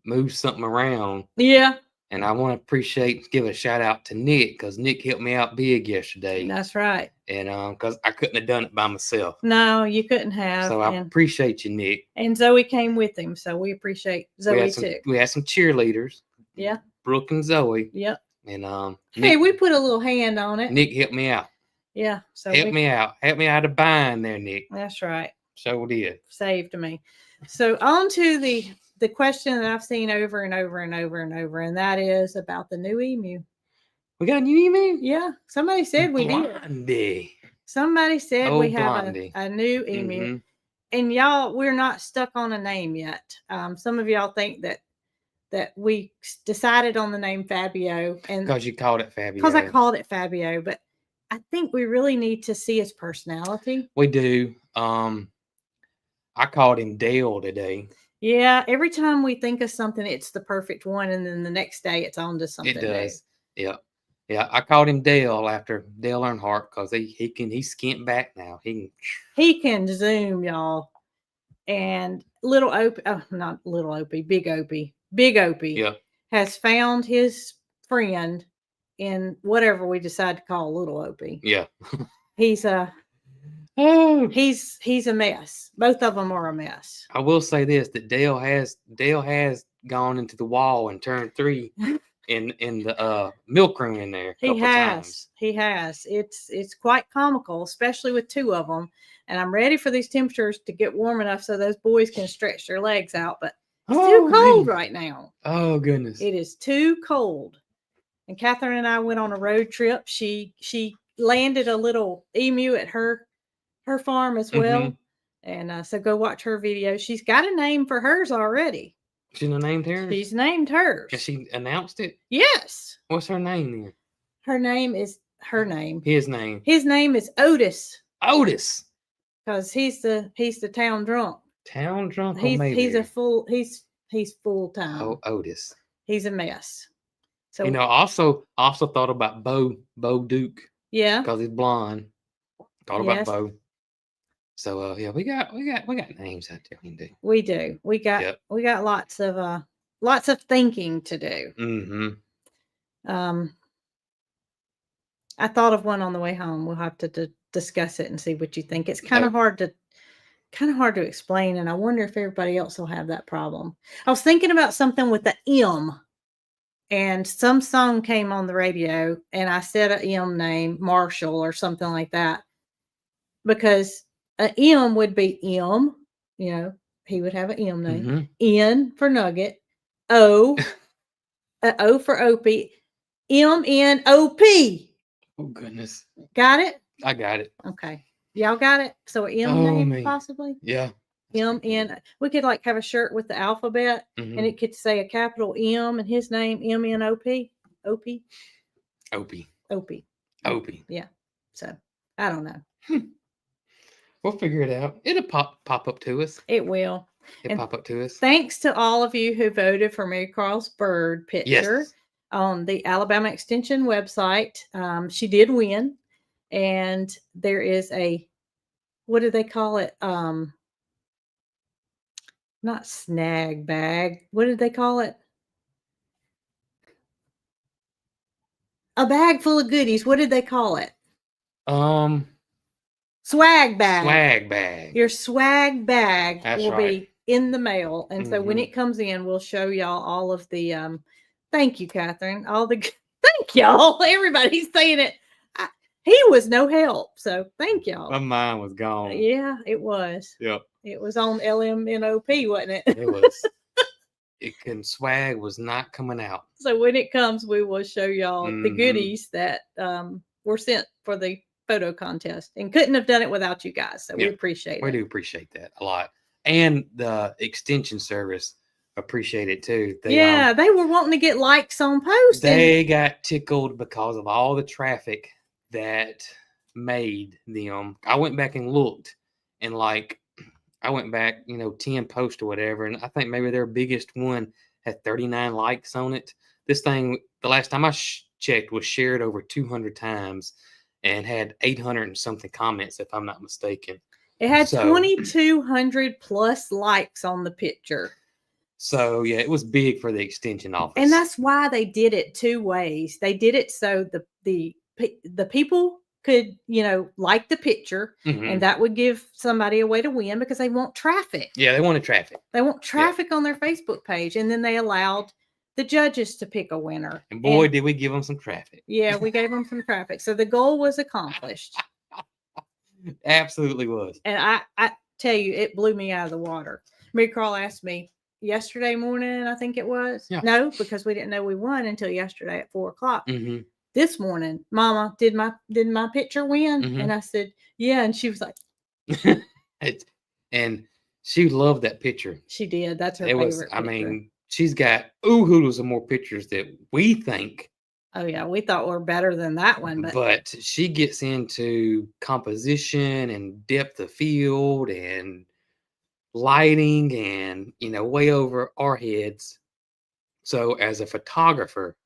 move something around. Yeah. And I want to give a shout out to Nick because Nick helped me out big yesterday. That's right. And because I couldn't have done it by myself. No, you couldn't have. So I appreciate you, Nick. And Zoe came with him, so we appreciate Zoe too. We had some cheerleaders. Yeah. Brooke and Zoe. Yep. And Nick, we put a little hand on it. Nick helped me out. Yeah. So help me out of bind there, Nick. That's right. So did. Saved me. So on to the question that I've seen over and over and over and over, and that is about the new emu. We got a new emu? Yeah. Somebody said we did. Blondie. Somebody said we have a new emu. And y'all, we're not stuck on a name yet. Some of y'all think that we decided on the name Fabio, and Because you called it Fabio. because I called it Fabio, but I think we really need to see his personality. We do. I called him Dale today. Yeah, every time we think of something, it's the perfect one, and then the next day it's on to something. It does. Yeah. Yeah. I called him Dale after Dale Earnhardt because he's skint back now. He can zoom, y'all. And little Opie, not little Opie, big Opie, Yeah. has found his friend in whatever we decide to call little Opie. Yeah. He's a he's a mess. Both of them are a mess. I will say this: that Dale has gone into the wall and turned 3 in the milk room in there. He has. Times. He has. It's quite comical, especially with 2 of them. And I'm ready for these temperatures to get warm enough so those boys can stretch their legs out. But it's too cold right now. Oh goodness! It is too cold. And Catherine and I went on a road trip. She landed a little emu at her farm as well. And so go watch her video. She's got a name for hers already. She's named hers? She's named hers. Has she announced it? Yes. What's her name then? Her name is her name. His name. His name is Otis. Otis. Because he's the town drunk. Town drunk? He's full time. Oh, Otis. He's a mess. So also thought about Bo Duke. Yeah. Because he's blonde. Thought about Bo. So yeah, we got names out there. We do. We got lots of thinking to do. I thought of one on the way home. We'll have to discuss it and see what you think. It's kind of hard to explain, and I wonder if everybody else will have that problem. I was thinking about something with the M, and some song came on the radio, and I said a M name, Marshall or something like that, because an M would be M, he would have an M name. N for Nugget, O, O for Opie, MNOP. Oh goodness. Got it? I got it. Okay. Y'all got it? So an M name possibly? Yeah. MN. We could have a shirt with the alphabet and it could say a capital M and his name MNOP. Opie. Yeah. So I don't know. We'll figure it out. It'll pop up to us. It will. It'll pop up to us. Thanks to all of you who voted for Mary Carl's bird picture on the Alabama Extension website. She did win. And there is what do they call it? Not snag bag. What did they call it? A bag full of goodies. What did they call it? Swag bag. Swag bag. Your swag bag will be in the mail. And so when it comes in, we'll show y'all all of the thank you, Catherine. Thank y'all. Everybody's saying it. He was no help. So thank y'all. My mind was gone. Yeah, it was. Yep. It was on LMNOP, wasn't it? It was. Swag was not coming out. So when it comes, we will show y'all the goodies that were sent for the photo contest, and couldn't have done it without you guys. So we appreciate it. We do appreciate that a lot. And the extension service appreciate it too. They were wanting to get likes on posts. They got tickled because of all the traffic that made them. I went back and looked, and I went back 10 posts or whatever, and I think maybe their biggest one had 39 likes on it. This thing, the last time I checked, was shared over 200 times and had 800 and something comments, if I'm not mistaken. It had 2,200 plus likes on the picture. So yeah, it was big for the extension office, and that's why they did it 2 ways. They did it so the people could, like the picture, and that would give somebody a way to win because they want traffic. Yeah, they wanted traffic. They want traffic on their Facebook page, and then they allowed the judges to pick a winner. And boy, did we give them some traffic. Yeah, we gave them some traffic. So the goal was accomplished. Absolutely was. And I tell you, it blew me out of the water. Mary Carl asked me yesterday morning, I think it was. Yeah. No, because we didn't know we won until yesterday at 4:00. This morning, Mama, did my picture win? And I said, yeah. And she was like, and And she loved that picture. She did. That's her It was, favorite I picture. mean, she's got oodles of more pictures that we think, Oh yeah, we thought were better than that one, but she gets into composition and depth of field and lighting and, way over our heads. So as a photographer,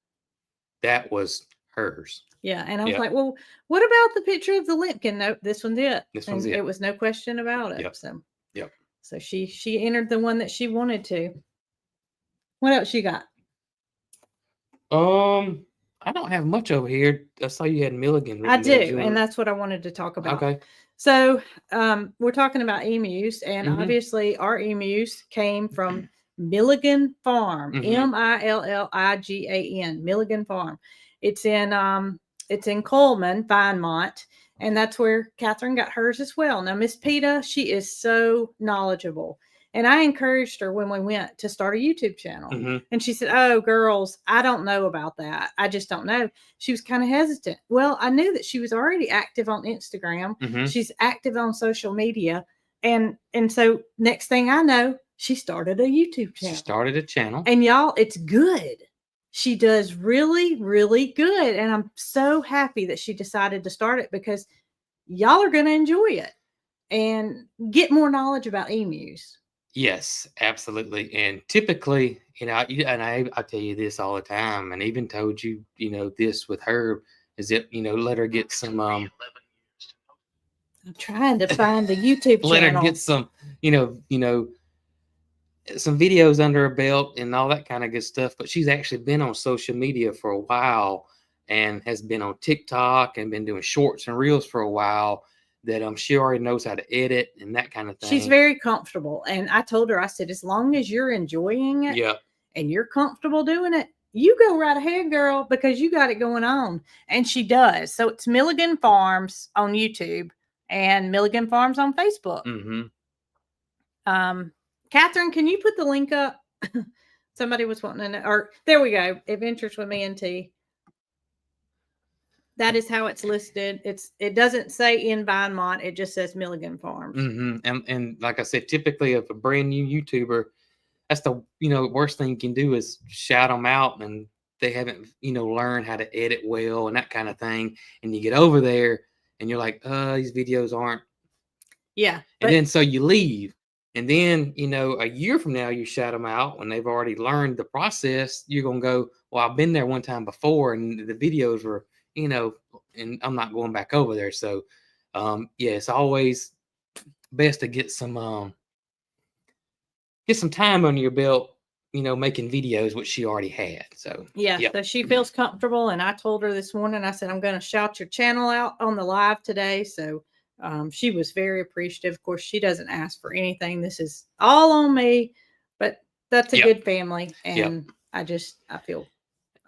that was hers. yeah. And I was Yep. like, well, what about the picture of the Lincoln? No, this one's it. This one's And it. it was no question about it. Yep. So Yep. so she entered the one that she wanted to. What else you got? I don't have much over here. I saw you had Milligan I written there. do, and that's what I wanted to talk about. Okay. So we're talking about emus, and Mhm. obviously our emus came from Milligan Farm, Mhm. Milligan, Milligan Farm. It's in Coleman, Vinemont, and that's where Catherine got hers as well. Now, Miss Peta, she is so knowledgeable. And I encouraged her when we went to start a YouTube channel. Mhm. And she said, "Oh, girls, I don't know about that. I just don't know." She was kind of hesitant. Well, I knew that she was already active on Instagram. Mhm. She's active on social media. And so next thing I know, she started a YouTube She channel. started a channel. And y'all, it's good. She does really, really good. And I'm so happy that she decided to start it because y'all are going to enjoy it and get more knowledge about emus. Yes, absolutely. And typically, I tell you this all the time, and even told you, this with her is that, let her get some I'm trying to find the YouTube let her channel. get some, some videos under her belt and all that kind of good stuff. But she's actually been on social media for a while and has been on TikTok and been doing shorts and reels for a while. That she already knows how to edit and that kind of thing. She's very comfortable. And I told her, I said, as long as you're enjoying it Yeah. and you're comfortable doing it, you go right ahead, girl, because you got it going on. And she does. So it's Milligan Farms on YouTube and Milligan Farms on Facebook. Mm-hmm. Catherine, can you put the link up? Somebody was wanting to know, or there we go. Adventures with Me and T. That is how it's listed. It doesn't say in Vinemont. It just says Milligan Farms. Mm-hmm. And like I said, typically if a brand new YouTuber, that's the worst thing you can do is shout them out and they haven't learned how to edit well and that kind of thing. And you get over there and you're like, these videos aren't. Yeah. And then so you leave. And then, a year from now, you shout them out when they've already learned the process. You're going to go, well, I've been there one time before and the videos were, and I'm not going back over there. So, yeah, it's always best to get some time under your belt, making videos, which she already had. So, yeah. So she feels comfortable. And I told her this morning, I said, I'm going to shout your channel out on the live today. So, she was very appreciative. Of course, she doesn't ask for anything. This is all on me, but that's a good family. And I feel.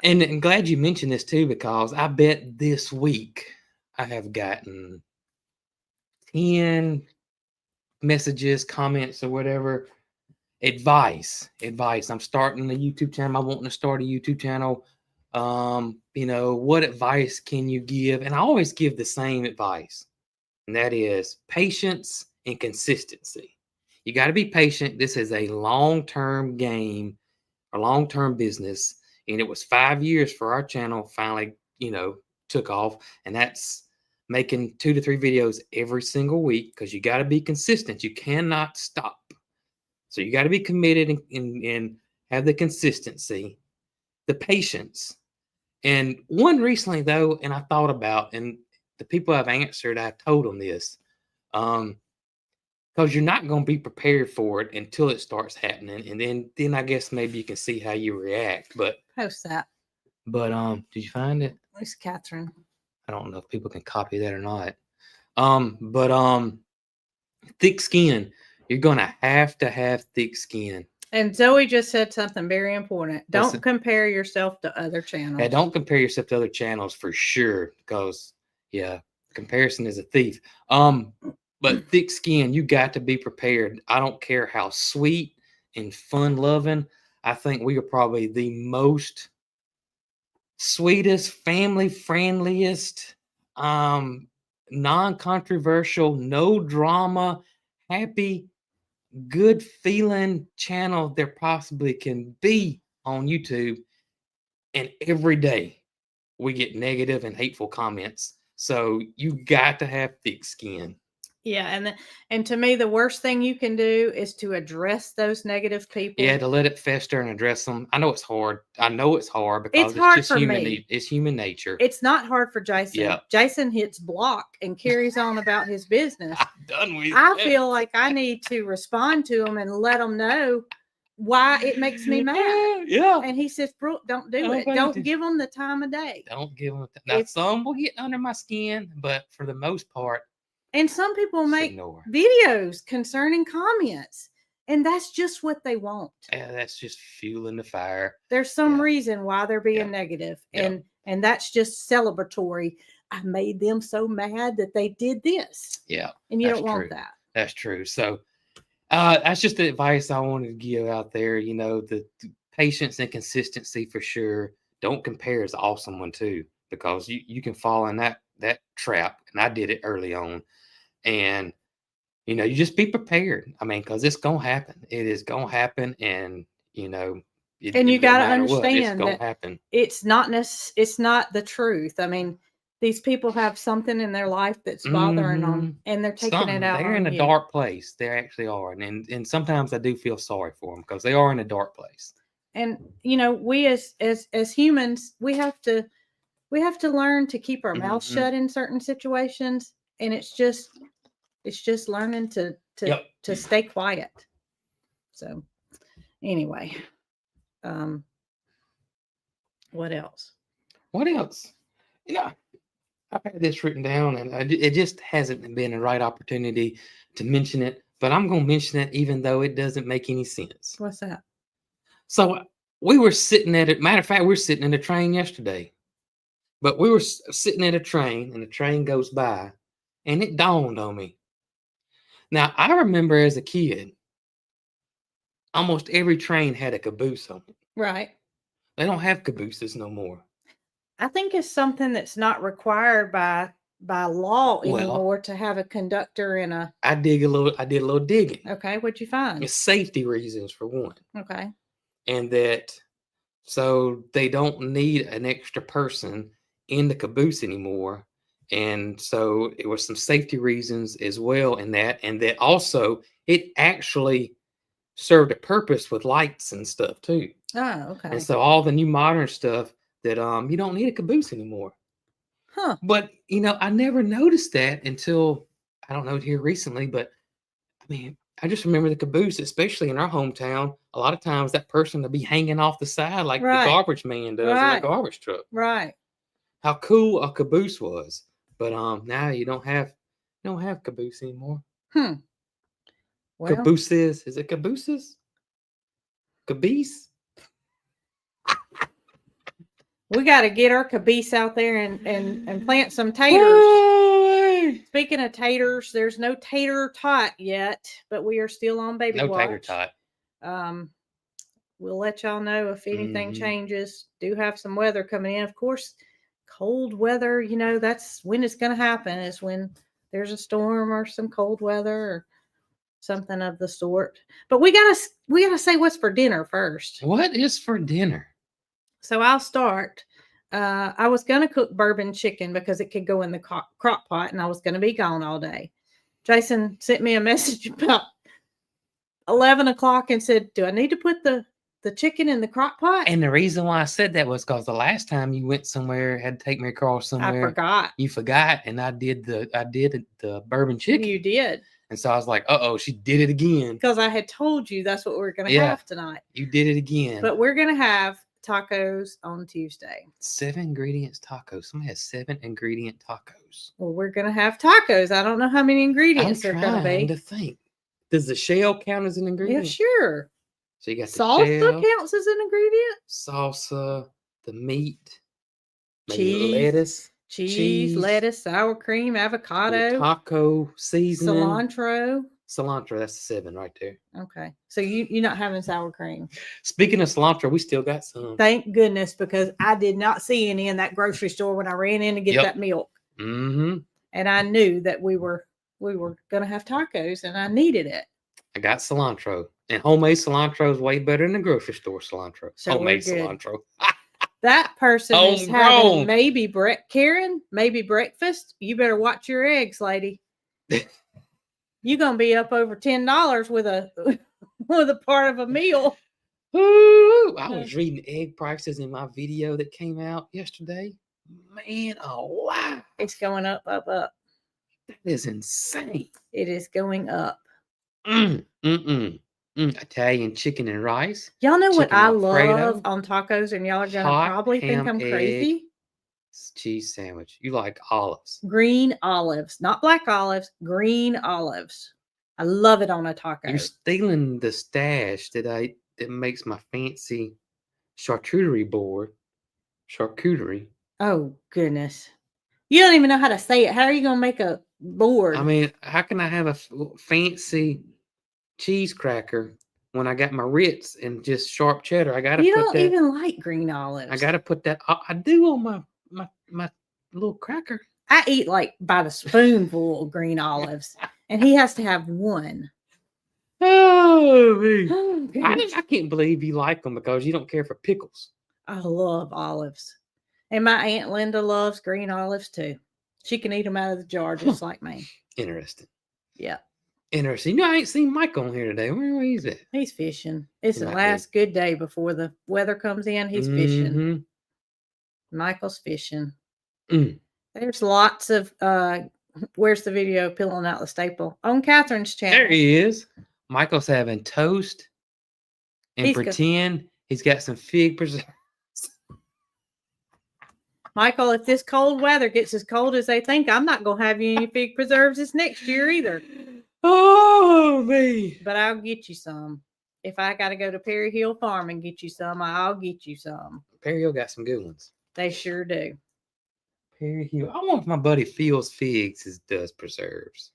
And I'm glad you mentioned this too, because I bet this week I have gotten 10 messages, comments, or whatever. Advice. I'm starting a YouTube channel. I'm wanting to start a YouTube channel. What advice can you give? And I always give the same advice. And that is patience and consistency. You got to be patient. This is a long-term game, a long-term business. And it was 5 years for our channel finally, took off. And that's making 2 to 3 videos every single week because you got to be consistent. You cannot stop. So you got to be committed and have the consistency, the patience. And one recently, though, and I thought about, and the people I've answered, I told them this, because you're not going to be prepared for it until it starts happening, and then I guess maybe you can see how you react. But Post that. But did you find it? It's Catherine. I don't know if people can copy that or not. But thick skin. You're gonna have to have thick skin. And Zoe just said something very important. Don't compare yourself to other channels. Yeah, don't compare yourself to other channels for sure, because comparison is a thief. But thick skin, you got to be prepared. I don't care how sweet and fun loving. I think we are probably the most sweetest, family friendliest, non-controversial, no drama, happy good feeling channel there possibly can be on YouTube. And every day we get negative and hateful comments. So you got to have thick skin. Yeah, and to me, the worst thing you can do is to address those negative people. Yeah, to let it fester and address them. I know it's hard. I know it's hard because It's hard just for human. me. It's human nature. It's not hard for Jason. Yeah. Jason hits block and carries on about his business. I'm done with I it. feel like I need to respond to him and let him know why it makes me mad. Yeah. And he says, Brooke, don't do it. Don't give them the time of day. Don't give them. Now, some will get under my skin, but for the most part. And some people make videos concerning comments, and that's just what they want. Yeah, that's just fueling the fire. There's some reason why they're being negative, and that's just celebratory. I made them so mad that they did this. Yeah, and you don't want that. That's true. So that's just the advice I wanted to give out there. You know, the patience and consistency for sure. Don't compare is an awesome one too, because you can fall in that trap, and I did it early on. And, you know, you just be prepared. I mean, because it's going to happen. It is going to happen. And, you know, and you got to understand it's going to happen. It's not the truth. I mean, these people have something in their life that's bothering them, and they're taking it out. They're in a dark place. They actually are. And sometimes I do feel sorry for them because they are in a dark place. And, you know, we as humans, we have to learn to keep our mouth shut in certain situations. And it's just learning to stay quiet. So anyway, what else? Yeah, I've had this written down, and it just hasn't been the right opportunity to mention it, but I'm going to mention it even though it doesn't make any sense. What's that? So we were sitting at it. Matter of fact, we were sitting in a train yesterday, but we were sitting at a train, and the train goes by. And it dawned on me. Now, I remember as a kid, almost every train had a caboose on it. Right. They don't have cabooses no more. I think it's something that's not required by law anymore to have a conductor in a... I did a little digging. Okay, what'd you find? It's safety reasons for one. Okay. And that, so they don't need an extra person in the caboose anymore. And so it was some safety reasons as well in that. And that also it actually served a purpose with lights and stuff too. Oh, okay. And so all the new modern stuff that you don't need a caboose anymore. Huh. But, you know, I never noticed that until, I don't know, here recently. But, I mean, I just remember the caboose, especially in our hometown. A lot of times that person will be hanging off the side like the garbage man does in a garbage truck. Right. How cool a caboose was. But now you don't have caboose anymore. Well, cabooses. Is it cabooses? Caboose? We got to get our caboose out there and plant some taters. Oh, speaking of taters, there's no tater tot yet, but we are still on baby watch. No tater tot. We'll let y'all know if anything changes. Do have some weather coming in, of course. Cold weather, you know, that's when it's going to happen, is when there's a storm or some cold weather or something of the sort. But we gotta say what's for dinner first. What is for dinner? So I'll start. I was going to cook bourbon chicken because it could go in the crock pot, and I was going to be gone all day. Jason sent me a message about 11 o'clock and said, do I need to put the chicken in the crock pot? And the reason why I said that was because the last time you went somewhere, had to take me across somewhere. I forgot. You forgot, and I did the bourbon chicken. You did. And so I was like, she did it again. Because I had told you that's what we're going to have tonight. You did it again. But we're going to have tacos on Tuesday. 7 ingredients tacos. Somebody has 7 ingredient tacos. Well, we're going to have tacos. I don't know how many ingredients they're going to be. I'm trying to think. Does the shell count as an ingredient? Yeah, sure. So you got the salsa shell, counts as an ingredient. Salsa, the meat, cheese, lettuce, lettuce, sour cream, avocado, taco seasoning, cilantro. That's 7 right there. Okay, so you're not having sour cream. Speaking of cilantro, we still got some. Thank goodness, because I did not see any in that grocery store when I ran in to get that milk. Mm-hmm. And I knew that we were going to have tacos, and I needed it. I got cilantro. And homemade cilantro is way better than the grocery store cilantro. So we're Homemade good. cilantro. That person is having Homegrown. maybe Karen, maybe breakfast. You better watch your eggs, lady. You're gonna be up over $10 with a with a part of a meal. Ooh, I was reading egg prices in my video that came out yesterday. Man, alive. It's going up, up, up. That is insane. It is going up. Italian chicken and rice. Y'all know what Chicken I Alfredo, love on tacos, and y'all are gonna hot probably think ham I'm egg. crazy. Cheese sandwich. You like olives. Green olives, not black olives, green olives. I love it on a taco. You're stealing the stash that makes my fancy charcuterie board. Charcuterie. Oh goodness. You don't even know how to say it. How are you gonna make a board? I mean, how can I have a fancy cheese cracker when I got my Ritz and just sharp cheddar? I gotta you put don't that. even like green olives. I gotta put that. I do on my little cracker. I eat like by the spoonful of green olives, and he has to have one. Oh, man. Oh, I can't believe you like them because you don't care for pickles. I love olives. And my Aunt Linda loves green olives too. She can eat them out of the jar just like me. Interesting. Yeah. Interesting. You know, I ain't seen Mike on here today. Where is it? He's fishing. It's the Might be. last good day before the weather comes in. He's fishing. Mhm. Michael's fishing. Mm. There's lots of where's the video peeling out the staple? On Catherine's channel. There he is. Michael's having toast and He's pretend he's got some fig preserves. Michael, if this cold weather gets as cold as they think, I'm not gonna have you any fig preserves this next year either. Oh me. But I'll get you some. If I gotta go to Perry Hill Farm and get you some, I'll get you some. Perry Hill got some good ones. They sure do. Perry Hill. I wonder if my buddy Phil's Figs does preserves.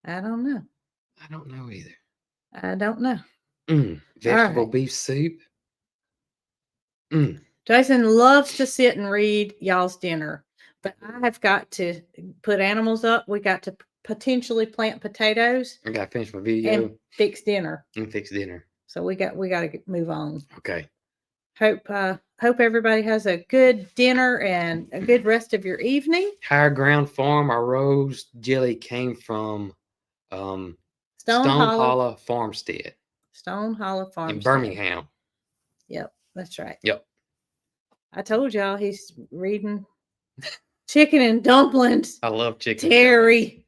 I don't know. I don't know either. I don't know. Vegetable right. beef soup. Jason loves to sit and read y'all's dinner, but I have got to put animals up. We got to potentially plant potatoes. I got to finish my video and fix dinner. And fix dinner. So we got to move on. Okay. Hope everybody has a good dinner and a good rest of your evening. Higher Ground Farm. Our rose jelly came from Stone Hollow Farmstead. Stone Hollow Farmstead. In Birmingham. Yep, that's right. Yep. I told y'all he's reading Chicken and Dumplings. I love chicken. Terry.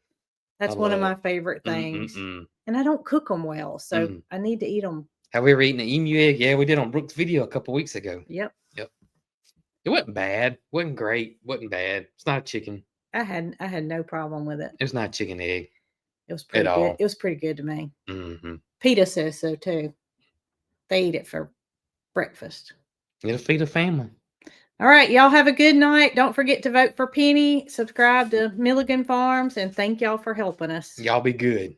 That's one of my favorite things. And I don't cook them well, so I need to eat them. Have we ever eaten an emu egg? Yeah, we did on Brooke's video a couple weeks ago. Yep. It wasn't bad. Wasn't great. Wasn't bad. It's not a chicken. I had no problem with it. It was not a chicken egg. It was pretty good. All. It was pretty good to me. Mm-hmm. PETA says so too. They eat it for breakfast. It'll feed a family. All right, y'all have a good night. Don't forget to vote for Penny. Subscribe to Milligan Farms, and thank y'all for helping us. Y'all be good.